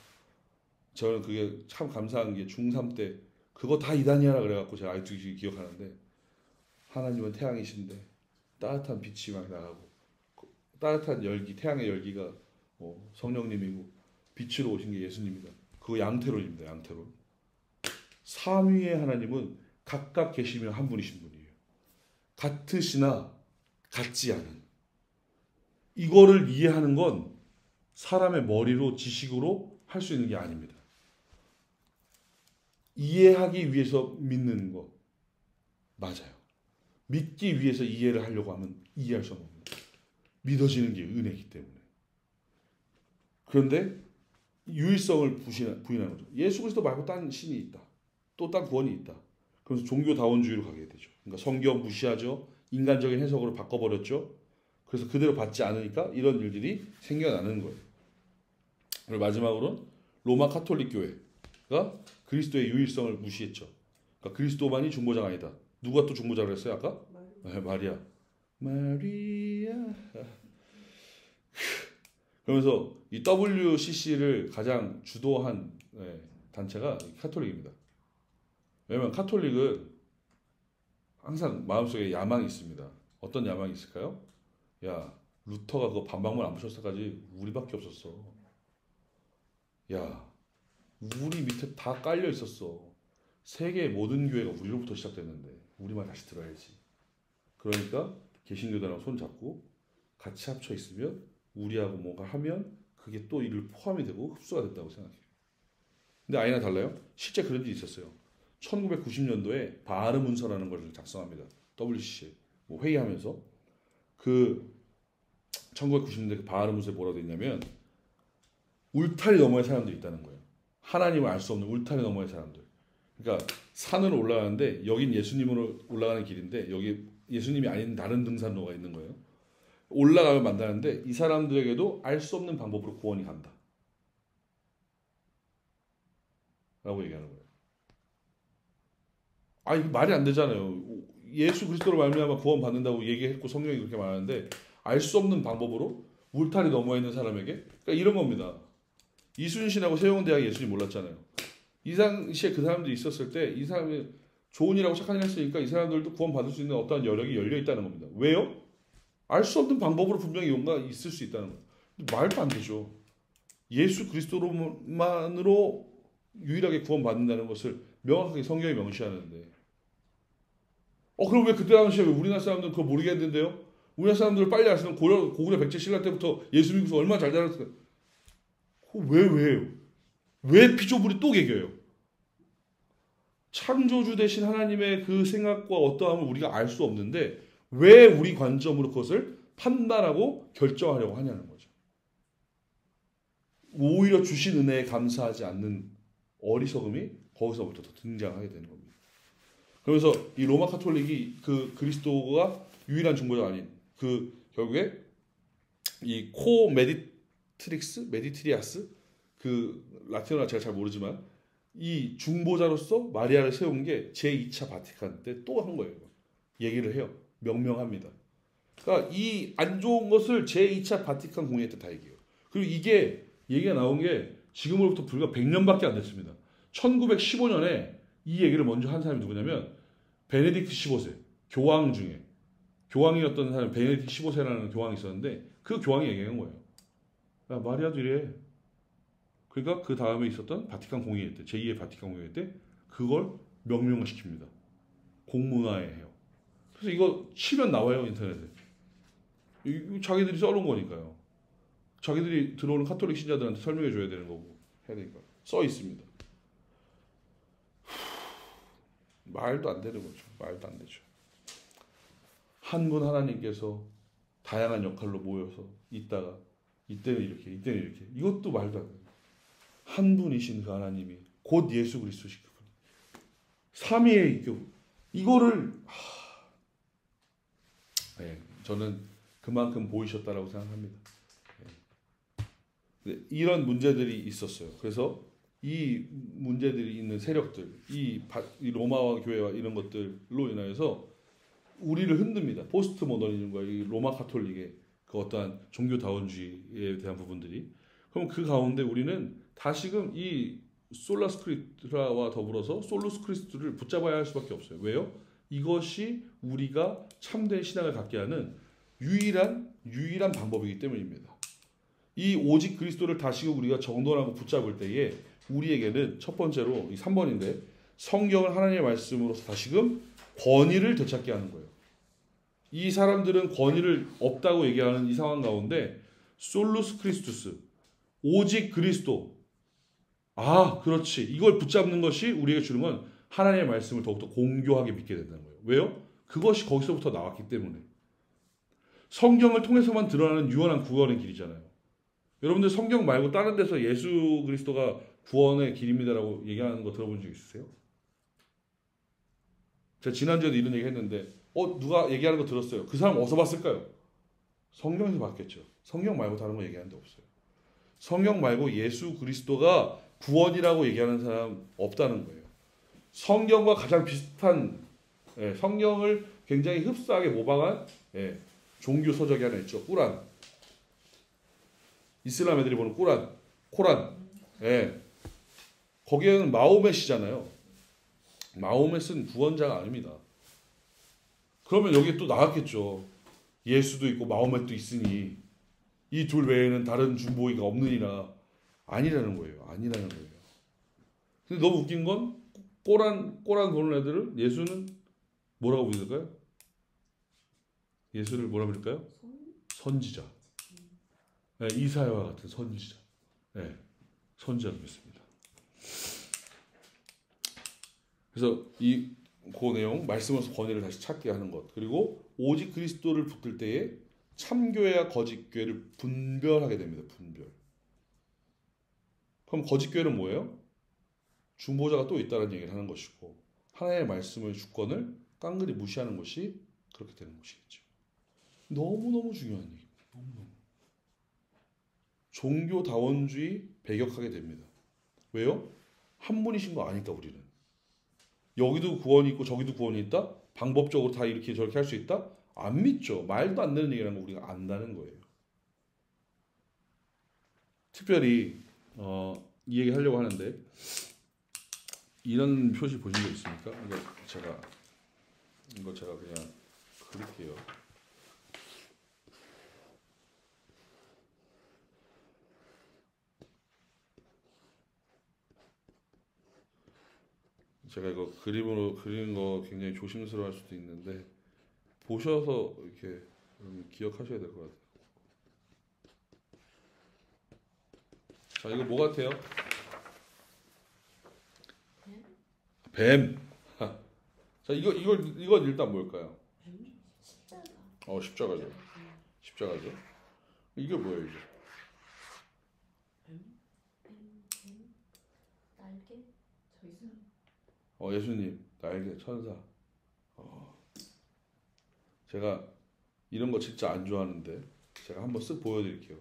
저는 그게 참 감사한 게 중3 때 그거 다 이단이야라 그래갖고 제가 아직도 기억하는데, 하나님은 태양이신데 따뜻한 빛이 막 나가고 따뜻한 열기, 태양의 열기가 성령님이고 빛으로 오신 게 예수님이다. 그거 양태론입니다. 양태론. 삼위의 하나님은 각각 계시며 한 분이신 분이에요. 같으시나 같지 않은. 이거를 이해하는 건 사람의 머리로 지식으로 할 수 있는 게 아닙니다. 이해하기 위해서 믿는 거 맞아요. 믿기 위해서 이해를 하려고 하면 이해할 수 없는 거예요. 믿어지는 게 은혜이기 때문에. 그런데 유일성을 부인하는 거죠. 예수 그리스도 말고 딴 신이 있다. 또 딴 구원이 있다. 그래서 종교다원주의로 가게 되죠. 그러니까 성경 무시하죠. 인간적인 해석으로 바꿔버렸죠. 그래서 그대로 받지 않으니까 이런 일들이 생겨나는 거예요. 그리고 마지막으로는 로마 카톨릭 교회가 그리스도의 유일성을 무시했죠. 그러니까 그리스도만이 중보자가 아니다. 누가 또 중보자를 했어요 아까? 네, 마리아. 그러면서 이 WCC를 가장 주도한 단체가 카톨릭입니다. 왜냐하면 카톨릭은 항상 마음속에 야망이 있습니다. 어떤 야망이 있을까요? 야, 루터가 그거 반박문 안 붙였을 때까지 우리밖에 없었어. 야, 우리 밑에 다 깔려 있었어. 세계의 모든 교회가 우리로부터 시작됐는데 우리만 다시 들어야지. 그러니까 개신교단하고 손 잡고 같이 합쳐 있으면 우리하고 뭔가 하면 그게 또 이를 포함이 되고 흡수가 된다고 생각해요. 근데 아니나 달라요. 실제 그런 일이 있었어요. 1990년도에 바하르 문서라는 것을 작성합니다. WCC 뭐 회의하면서 그 1990년대 그 바하르 문서에 뭐라고 되냐면 울타리 너머의 사람들이 있다는 거예요. 하나님을 알 수 없는 울타리 너머의 사람들. 그러니까 산으로 올라가는데 여긴 예수님으로 올라가는 길인데 여기 예수님이 아닌 다른 등산로가 있는 거예요. 올라가면 만나는데 이 사람들에게도 알 수 없는 방법으로 구원이 간다. 라고 얘기하는 거예요. 아, 이거 말이 안 되잖아요. 예수 그리스도로 말미암아 구원 받는다고 얘기했고 성경이 그렇게 말하는데 알 수 없는 방법으로 울타리 넘어 있는 사람에게, 그러니까 이런 겁니다. 이순신하고 세종대왕이 예수님 몰랐잖아요. 이 당시에 그 사람들이 있었을 때 이 사람이 좋은 일하고 착한 일 했으니까 이 사람들도 구원 받을 수 있는 어떠한 여력이 열려 있다는 겁니다. 왜요? 알 수 없는 방법으로 분명히 뭔가 있을 수 있다는 거예요. 말도 안 되죠. 예수 그리스도로만으로 유일하게 구원 받는다는 것을 명확하게 성경이 명시하는데, 그럼 왜 그때 당시에 왜 우리나라 사람들은 그걸 모르게 했는데요? 우리나라 사람들 빨리 알았으면 고구려 백제 신라 때부터 예수 믿고서 얼마나 잘 자랐을까? 왜 피조물이 또 개겨요? 창조주 되신 하나님의 그 생각과 어떠함을 우리가 알 수 없는데 왜 우리 관점으로 그것을 판단하고 결정하려고 하냐는 거죠. 오히려 주신 은혜에 감사하지 않는 어리석음이 거기서부터 더 등장하게 되는 겁니다. 그래서 이 로마 카톨릭이 그 그리스도가 유일한 중보자가 아닌 결국에 이 메디트리아스 그 라틴어가 제가 잘 모르지만 이 중보자로서 마리아를 세운 게 제2차 바티칸 때 또 한 거예요. 얘기를 해요. 명명합니다. 그러니까 이 안 좋은 것을 제2차 바티칸 공회 때 다 얘기해요. 그리고 이게 얘기가 나온 게 지금으로부터 불과 100년밖에 안 됐습니다. 1915년에 이 얘기를 먼저 한 사람이 누구냐면 베네딕트 15세 교황 중에 교황이었던 사람 베네딕트 15세라는 교황이 있었는데 그 교황이 얘기한 거예요. 야, 마리아도 이래. 그러니까 그 다음에 있었던 바티칸 공의회 때 제2의 바티칸 공의회 때 그걸 명명시킵니다. 공문화에 해요. 그래서 이거 치면 나와요 인터넷에. 자기들이 써놓은 거니까요. 자기들이 들어오는 카톨릭 신자들한테 설명해 줘야 되는 거고 해야 되니까 써 있습니다. 말도 안 되는 거죠. 말도 안 되죠. 한 분 하나님께서 다양한 역할로 모여서 있다가 이때는 이렇게 이때는 이렇게 이것도 말도 안 돼요. 한 분이신 그 하나님이 곧 예수 그리스도시고 삼위의 이거를 네, 저는 그만큼 보이셨다라고 생각합니다. 네. 이런 문제들이 있었어요. 그래서 이 문제들이 있는 세력들, 이 로마와 교회와 이런 것들로 인하여서 우리를 흔듭니다. 포스트 모더니즘과 이 로마 카톨릭의 그 어떠한 종교다원주의에 대한 부분들이. 그럼 그 가운데 우리는 다시금 이 솔라 스크립트라와 더불어서 솔루스 크리스투를 붙잡아야 할 수밖에 없어요. 왜요? 이것이 우리가 참된 신앙을 갖게 하는 유일한 방법이기 때문입니다. 이 오직 그리스도를 다시금 우리가 정돈하고 붙잡을 때에 우리에게는 첫 번째로 이 3번인데 성경을 하나님의 말씀으로서 다시금 권위를 되찾게 하는 거예요. 이 사람들은 권위를 없다고 얘기하는 이 상황 가운데 솔루스 크리스투스, 오직 그리스도. 아, 그렇지. 이걸 붙잡는 것이 우리에게 주는 건 하나님의 말씀을 더욱더 공교하게 믿게 된다는 거예요. 왜요? 그것이 거기서부터 나왔기 때문에. 성경을 통해서만 드러나는 유한한 구원의 길이잖아요. 여러분들 성경 말고 다른 데서 예수 그리스도가 구원의 길입니다라고 얘기하는 거 들어본 적 있으세요? 제가 지난주에도 이런 얘기 했는데 누가 얘기하는 거 들었어요. 그 사람 어디서 봤을까요? 성경에서 봤겠죠. 성경 말고 다른 거 얘기하는 데 없어요. 성경 말고 예수 그리스도가 구원이라고 얘기하는 사람 없다는 거예요. 성경과 가장 비슷한 성경을 굉장히 흡사하게 모방한 종교 서적이 하나 있죠. 꾸란. 이슬람 애들이 보는 코란. 거기에는 마호멧이잖아요. 마호멧은 구원자가 아닙니다. 그러면 여기에 또 나왔겠죠. 예수도 있고 마호멧도 있으니 이 둘 외에는 다른 중보기가 없느니라. 아니라는 거예요. 근데 너무 웃긴 건 꼬란 보는 애들은 예수는 뭐라고 믿을까요? 예수를 뭐라고 믿을까요? 선지자. 이사야와 같은 선지자. 선지자로 믿습니다. 그래서 그 내용 말씀으로서 권위를 다시 찾게 하는 것, 그리고 오직 그리스도를 붙들 때에 참교회와 거짓교회를 분별하게 됩니다. 분별. 그럼 거짓교회는 뭐예요? 중보자가 또 있다는 얘기를 하는 것이고 하나님의 말씀의 주권을 깡그리 무시하는 것이 그렇게 되는 것이겠죠. 너무너무 중요한 얘기입니다. 너무너무. 종교다원주의 배격하게 됩니다. 왜요? 한 분이신 거 아니까 우리는. 여기도 구원이 있고 저기도 구원이 있다? 방법적으로 다 이렇게 저렇게 할 수 있다? 안 믿죠. 말도 안 되는 얘기라는 거 우리가 안다는 거예요. 특별히 이 얘기 하려고 하는데 이런 표시 보신 적 있습니까? 이거 제가 그냥 그릴게요. 제가 이거 그림으로 그리는 거 굉장히 조심스러워할 수도 있는데 보셔서 이렇게 기억하셔야 될 것 같아요. 자, 이거 뭐 같아요? 뱀. 자, 이건 일단 뭘까요? 십자가죠. 십자가죠. 이게 뭐예요, 이게? 날개? 저 있어요. 예수님, 날개, 천사. 제가 이런 거 진짜 안 좋아하는데 제가 한번 쓱 보여드릴게요.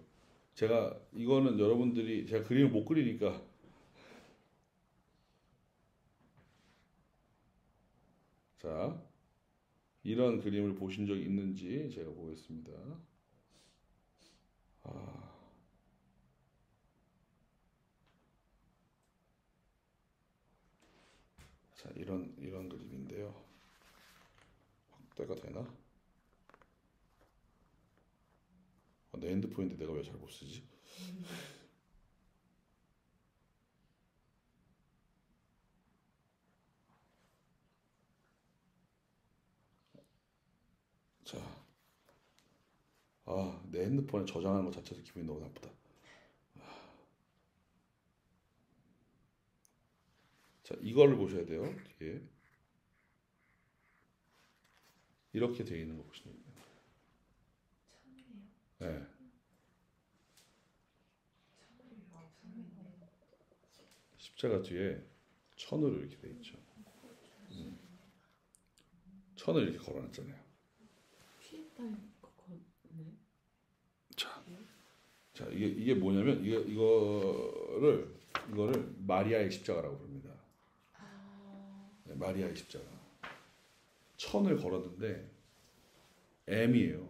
이거는 여러분들이 제가 그림을 못 그리니까 자, 이런 그림을 보신 적이 있는지 제가 보겠습니다. 자, 이런 그림인데요. 확대가 되나? 내 핸드폰인데 내가 왜 잘 못 쓰지? 자, 내 핸드폰에 저장하는 것 자체도 기분이 너무 나쁘다. 자, 이거를 보셔야 돼요. 뒤에 이렇게 되어 있는 거 보시면 돼요. 네. 십자가 뒤에 천으로 이렇게 되어 있죠. 천을 이렇게 걸어놨잖아요. 자, 이게 뭐냐면 이거를 이거를 마리아의 십자가라고 부릅니다. 네, 마리아의 십자가. 천을 걸었는데 M이에요.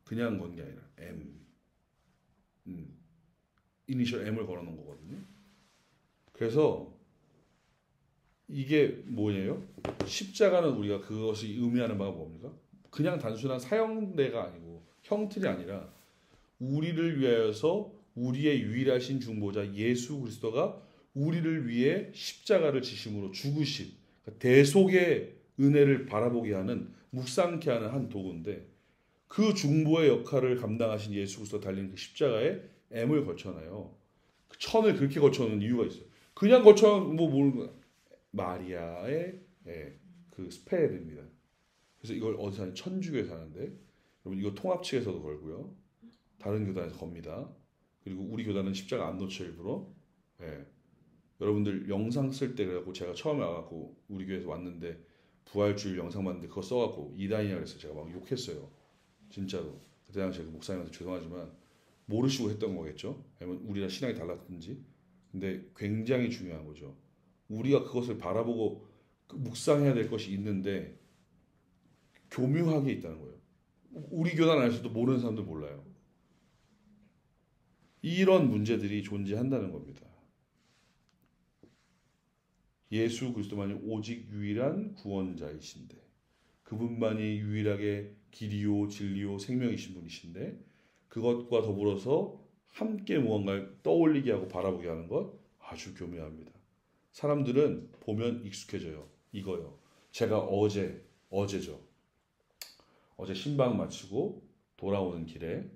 그냥 건 게 아니라 M. 이니셜 M을 걸어놓은 거거든요. 그래서 이게 뭐예요? 십자가는 우리가 그것이 의미하는 바가 뭡니까? 그냥 단순한 사형대가 아니고 형틀이 아니라 우리를 위하여서 우리의 유일하신 중보자 예수 그리스도가 우리를 위해 십자가를 지심으로 죽으신 그러니까 대속의 은혜를 바라보게 하는 묵상케 하는 한 도구인데 그 중보의 역할을 감당하신 예수 그리스도 달린 그 십자가에 M을 거쳐놔요. 천을 그렇게 거쳐놓은 이유가 있어요. 그냥 거쳐놓은 뭐 모르는 마리아의 그 스펠입니다. 그래서 이걸 어디서 하는 천주교에서 하는데 여러분 이거 통합 측에서도 걸고요. 다른 교단에서 겁니다. 그리고 우리 교단은 십자가 안 놓쳐 일부러. 여러분들 영상 쓸 때 그래갖고 제가 처음에 와갖고 우리 교회에서 왔는데 부활주일 영상 봤는데 그거 써갖고 이단이라 그래서 제가 막 욕했어요. 진짜로. 그때 당시에 목사님한테 죄송하지만 모르시고 했던 거겠죠. 아니면 우리랑 신앙이 달랐든지. 근데 굉장히 중요한 거죠. 우리가 그것을 바라보고 묵상해야 될 것이 있는데 교묘하게 있다는 거예요. 우리 교단 안에서도 모르는 사람들 몰라요. 이런 문제들이 존재한다는 겁니다. 예수 그리스도만이 오직 유일한 구원자이신데 그분만이 유일하게 길이요 진리요 생명이신 분이신데 그것과 더불어서 함께 무언가를 떠올리게 하고 바라보게 하는 것 아주 교묘합니다. 사람들은 보면 익숙해져요. 이거요. 제가 어제죠. 어제 신방 마치고 돌아오는 길에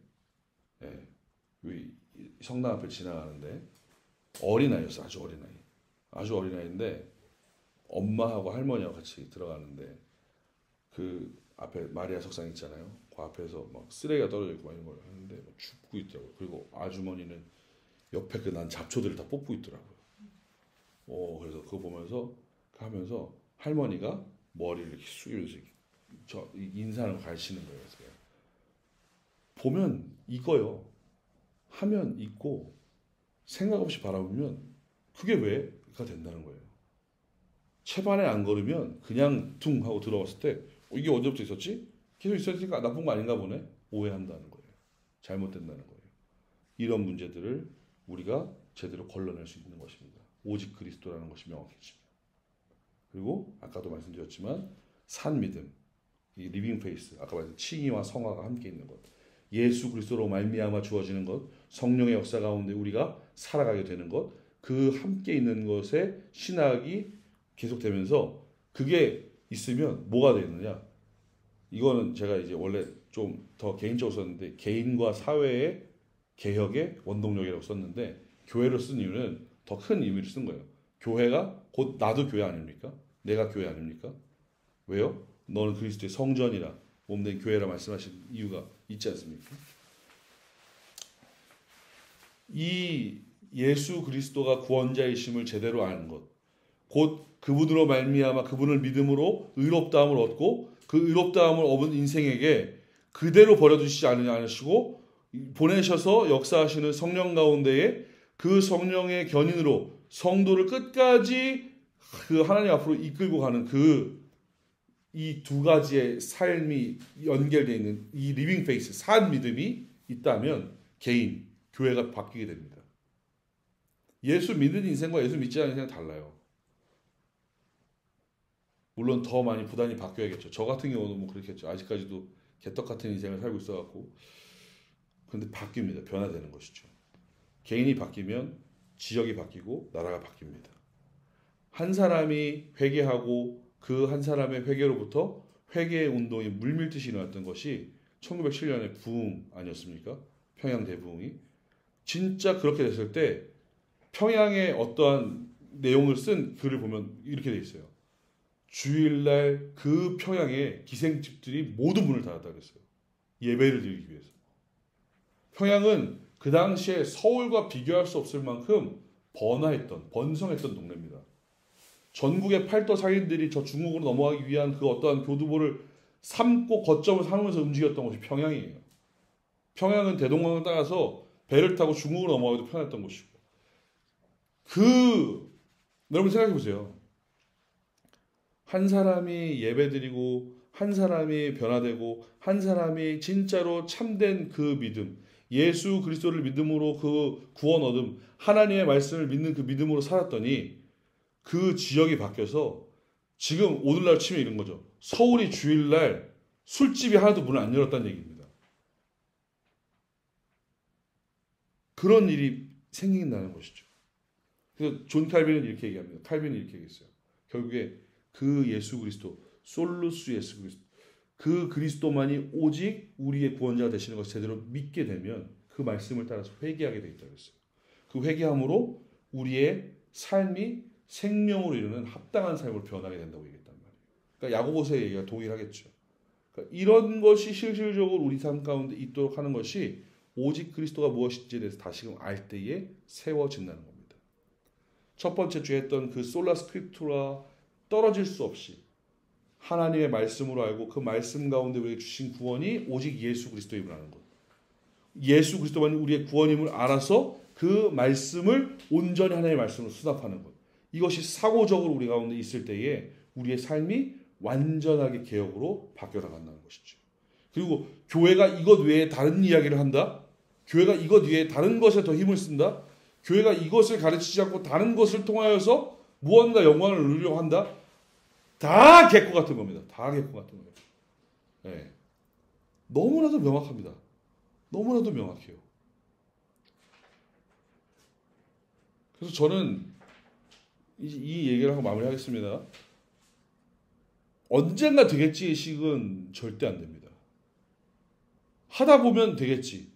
성당 앞을 지나가는데 어린아이였어요. 아주 어린아이인데 엄마하고 할머니하고 같이 들어가는데 그 앞에 마리아 석상 있잖아요. 그 앞에서 막 쓰레기가 떨어져 있고 막 이런 걸 하는데 막 줍고 있더라고요. 그리고 아주머니는 옆에 그 난 잡초들을 다 뽑고 있더라고요. 그래서 그거 보면서 하면서 할머니가 머리를 이렇게 숙이면서 저 인사를 가르치는 거예요. 그래서 보면 이거요. 하면 있고 생각 없이 바라보면 그게 왜가 된다는 거예요. 채반에 안 걸으면 그냥 퉁 하고 들어갔을 때 이게 언제부터 있었지? 계속 있었으니까 나쁜 거 아닌가 보네. 오해한다는 거예요. 잘못된다는 거예요. 이런 문제들을 우리가 제대로 걸러낼 수 있는 것입니다. 오직 그리스도라는 것이 명확해집니다. 그리고 아까도 말씀드렸지만 산 믿음, 이 리빙 페이스, 아까 말했던 칭의와 성화가 함께 있는 것, 예수 그리스도로 말미암아 주어지는 것, 성령의 역사 가운데 우리가 살아가게 되는 것, 그 함께 있는 것에 신학이 계속되면서 그게 있으면 뭐가 되느냐? 이거는 제가 이제 원래 좀 더 개인적으로 썼는데 개인과 사회의 개혁의 원동력이라고 썼는데 교회로 쓴 이유는 더 큰 의미를 쓴 거예요. 교회가 곧 나도 교회 아닙니까? 내가 교회 아닙니까? 왜요? 너는 그리스도의 성전이라 몸된 교회라 말씀하신 이유가 있지 않습니까? 이 예수 그리스도가 구원자이심을 제대로 아는 것, 곧 그분으로 말미암아 그분을 믿음으로 의롭다함을 얻고 그 의롭다함을 얻은 인생에게 그대로 버려두시지 않으시고 보내셔서 역사하시는 성령 가운데에 그 성령의 견인으로 성도를 끝까지 그 하나님 앞으로 이끌고 가는 이 두 가지의 삶이 연결되어 있는 이 리빙 페이스, 산 믿음이 있다면 개인, 교회가 바뀌게 됩니다. 예수 믿는 인생과 예수 믿지 않는 인생은 달라요. 물론 더 많이 부단히 바뀌어야겠죠. 저 같은 경우는 뭐 그렇겠죠. 아직까지도 개떡 같은 인생을 살고 있어갖고 그런데 바뀝니다. 변화되는 것이죠. 개인이 바뀌면 지역이 바뀌고 나라가 바뀝니다. 한 사람이 회개하고 그 한 사람의 회개로부터 회개의 운동이 물밀듯이 일어났던 것이 1907년의 부흥 아니었습니까? 평양 대부흥이. 진짜 그렇게 됐을 때 평양의 어떠한 내용을 쓴 글을 보면 이렇게 돼 있어요. 주일날 그 평양의 기생집들이 모두 문을 닫았다 그랬어요. 예배를 드리기 위해서. 평양은 그 당시에 서울과 비교할 수 없을 만큼 번성했던 동네입니다. 전국의 팔도 상인들이 저 중국으로 넘어가기 위한 그 어떠한 교두보를 삼고 거점을 삼으면서 움직였던 곳이 평양이에요. 평양은 대동강을 따라서 배를 타고 중국으로 넘어가기도 편했던 곳이고 여러분 생각해 보세요. 한 사람이 예배드리고 한 사람이 변화되고 한 사람이 진짜로 참된 그 믿음, 예수 그리스도를 믿음으로 그 구원 얻음, 하나님의 말씀을 믿는 그 믿음으로 살았더니 그 지역이 바뀌어서 지금 오늘날 치면 이런 거죠. 서울이 주일날 술집이 하나도 문을 안 열었다는 얘기입니다. 그런 일이 생긴다는 것이죠. 그래서 존 칼빈은 이렇게 얘기합니다. 칼빈은 이렇게 얘기했어요. 결국에 그 예수 그리스도, 솔루스 예수 그리스도, 그 그리스도만이 오직 우리의 구원자가 되시는 것을 제대로 믿게 되면 그 말씀을 따라서 회개하게 되어 있다고 했어요. 그 회개함으로 우리의 삶이 생명으로 이루는 합당한 삶으로 변하게 된다고 얘기했단 말이에요. 그러니까 야고보서의 얘기가 동일하겠죠. 그러니까 이런 것이 실질적으로 우리 삶 가운데 있도록 하는 것이 오직 그리스도가 무엇인지에 대해서 다시금 알 때에 세워진다는 겁니다. 첫 번째 주에 했던 그 솔라 스크립투라 떨어질 수 없이 하나님의 말씀으로 알고 그 말씀 가운데 우리에게 주신 구원이 오직 예수 그리스도임을 아는 것. 예수 그리스도만이 우리의 구원임을 알아서 그 말씀을 온전히 하나님의 말씀으로 수납하는 것. 이것이 사고적으로 우리 가운데 있을 때에 우리의 삶이 완전하게 개혁으로 바뀌어 나간다는 것이죠. 그리고 교회가 이것 외에 다른 이야기를 한다? 교회가 이것 외에 다른 것에 더 힘을 쓴다? 교회가 이것을 가르치지 않고 다른 것을 통하여서 무언가 영광을 누리려고 한다? 다 개코 같은 겁니다. 다 개코 같은 거예요. 네. 너무나도 명확합니다. 너무나도 명확해요. 그래서 저는 이 얘기를 하고 마무리하겠습니다. 언젠가 되겠지 식은 절대 안 됩니다. 하다 보면 되겠지.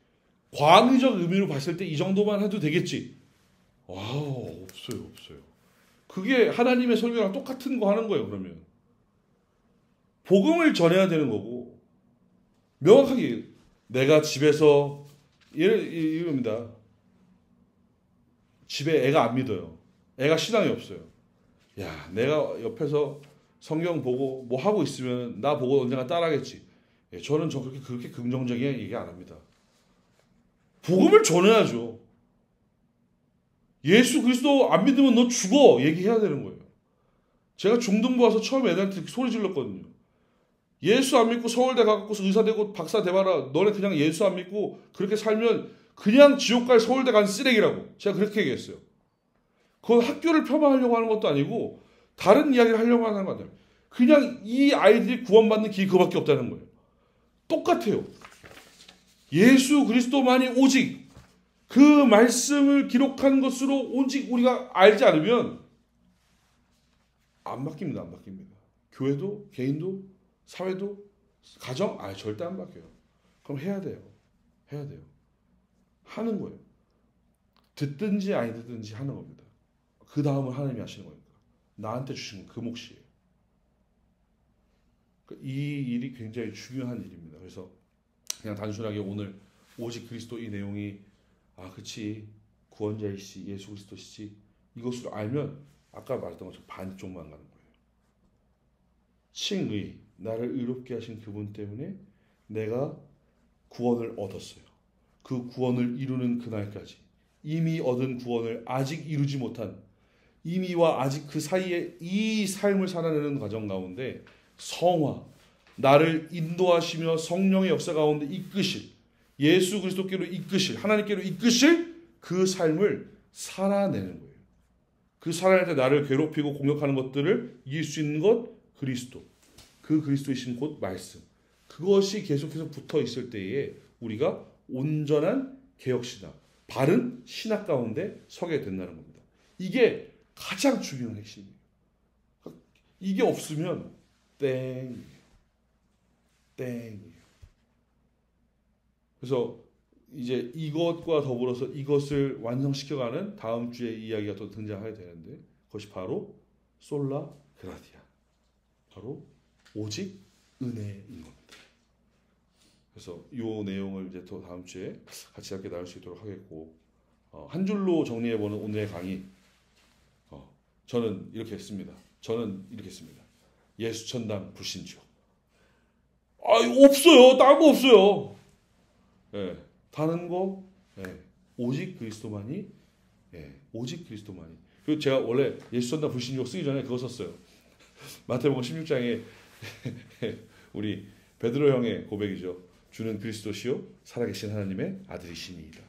광의적 의미로 봤을 때 이 정도만 해도 되겠지. 와우, 없어요. 그게 하나님의 설교랑 똑같은 거 하는 거예요. 그러면 복음을 전해야 되는 거고 명확하게 내가 집에서 이겁니다. 집에 애가 안 믿어요. 애가 신앙이 없어요. 야, 내가 옆에서 성경 보고 뭐 하고 있으면 나 보고 언젠가 따라하겠지. 저는 그렇게 긍정적인 얘기 안 합니다. 복음을 전해야죠. 예수 그리스도 안 믿으면 너 죽어 얘기해야 되는 거예요. 제가 중등부 와서 처음 애들한테 소리 질렀거든요. 예수 안 믿고 서울대 가고 의사 되고 박사 돼봐라. 너네 그냥 예수 안 믿고 그렇게 살면 그냥 지옥 갈 서울대 간 쓰레기라고. 제가 그렇게 얘기했어요. 그건 학교를 폄하하려고 하는 것도 아니고 다른 이야기를 하려고 하는 거 아니에요. 그냥 이 아이들이 구원받는 길이 그밖에 없다는 거예요. 똑같아요. 예수 그리스도만이 오직 그 말씀을 기록한 것으로 오직 우리가 알지 않으면 안 바뀝니다. 안 바뀝니다. 교회도 개인도 사회도 가정 절대 안 바뀌어요. 그럼 해야 돼요. 하는 거예요. 듣든지 아니 듣든지 하는 겁니다. 그 다음은 하나님이 하시는 거니까. 나한테 주신 그 몫이에요. 이 일이 굉장히 중요한 일입니다. 그래서 그냥 단순하게 오늘 오직 그리스도 이 내용이 그치 구원자이시 예수 그리스도시지 이것으로 알면 아까 말했던 것처럼 반쪽만 가는 거예요. 칭의 나를 의롭게 하신 그분 때문에 내가 구원을 얻었어요. 그 구원을 이루는 그날까지 이미 얻은 구원을 아직 이루지 못한 이미와 아직 그 사이에 이 삶을 살아내는 과정 가운데 성화 나를 인도하시며 성령의 역사 가운데 이끄실 예수 그리스도께로 이끄실 하나님께로 이끄실 그 삶을 살아내는 거예요. 그 살아낼 때 나를 괴롭히고 공격하는 것들을 이길 수 있는 것 그리스도 그 그리스도이신 곧 말씀 그것이 계속해서 붙어 있을 때에 우리가 온전한 개혁신학 바른 신학 가운데 서게 된다는 겁니다. 이게 가장 중요한 핵심이에요. 이게 없으면 땡이에요. 그래서 이제 이것과 더불어서 이것을 완성시켜가는 다음 주에 이야기가 또 등장하게 되는데 그것이 바로 솔라 그라디아 바로 오직 은혜인 겁니다. 그래서 이 내용을 이제 또 다음 주에 같이 함께 나눌 수 있도록 하겠고 한 줄로 정리해보는 오늘의 강의 저는 이렇게 했습니다. 예수 천당 불신 지옥 없어요. 다른 거 없어요. 다른 거 오직 그리스도만이 예, 오직 그리스도만이. 그리고 제가 원래 예수 전다 불신족 쓰기 전에 그거 썼어요. 마태복음 16장에 우리 베드로 형의 고백이죠. 주는 그리스도시요 살아계신 하나님의 아들이시니이다.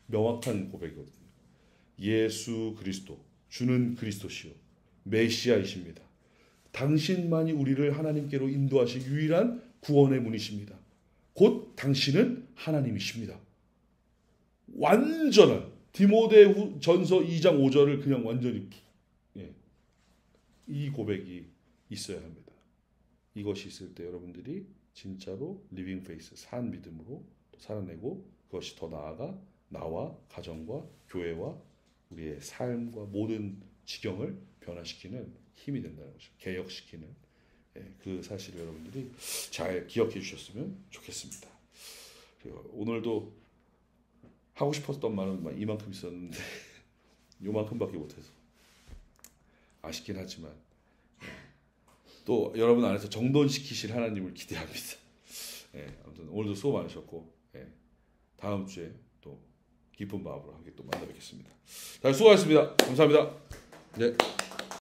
명확한 고백이거든요. 예수 그리스도, 주는 그리스도시요 메시아이십니다. 당신만이 우리를 하나님께로 인도하실 유일한 구원의 문이십니다. 곧 당신은 하나님이십니다. 완전한 디모데전서 2장 5절을 그냥 완전히 이 고백이 있어야 합니다. 이것이 있을 때 여러분들이 진짜로 리빙 페이스, 산 믿음으로 살아내고 그것이 더 나아가 나와 가정과 교회와 우리의 삶과 모든 지경을 변화시키는 힘이 된다는 것이죠. 개혁시키는 그 사실을 여러분들이 잘 기억해 주셨으면 좋겠습니다. 그리고 오늘도 하고 싶었던 말은 이만큼 있었는데 요만큼밖에 못해서 아쉽긴 하지만 또 여러분 안에서 정돈시키실 하나님을 기대합니다. 아무튼 오늘도 수고 많으셨고 다음 주에 또 깊은 마음으로 함께 또 만나 뵙겠습니다. 자, 수고하셨습니다. 감사합니다. 네.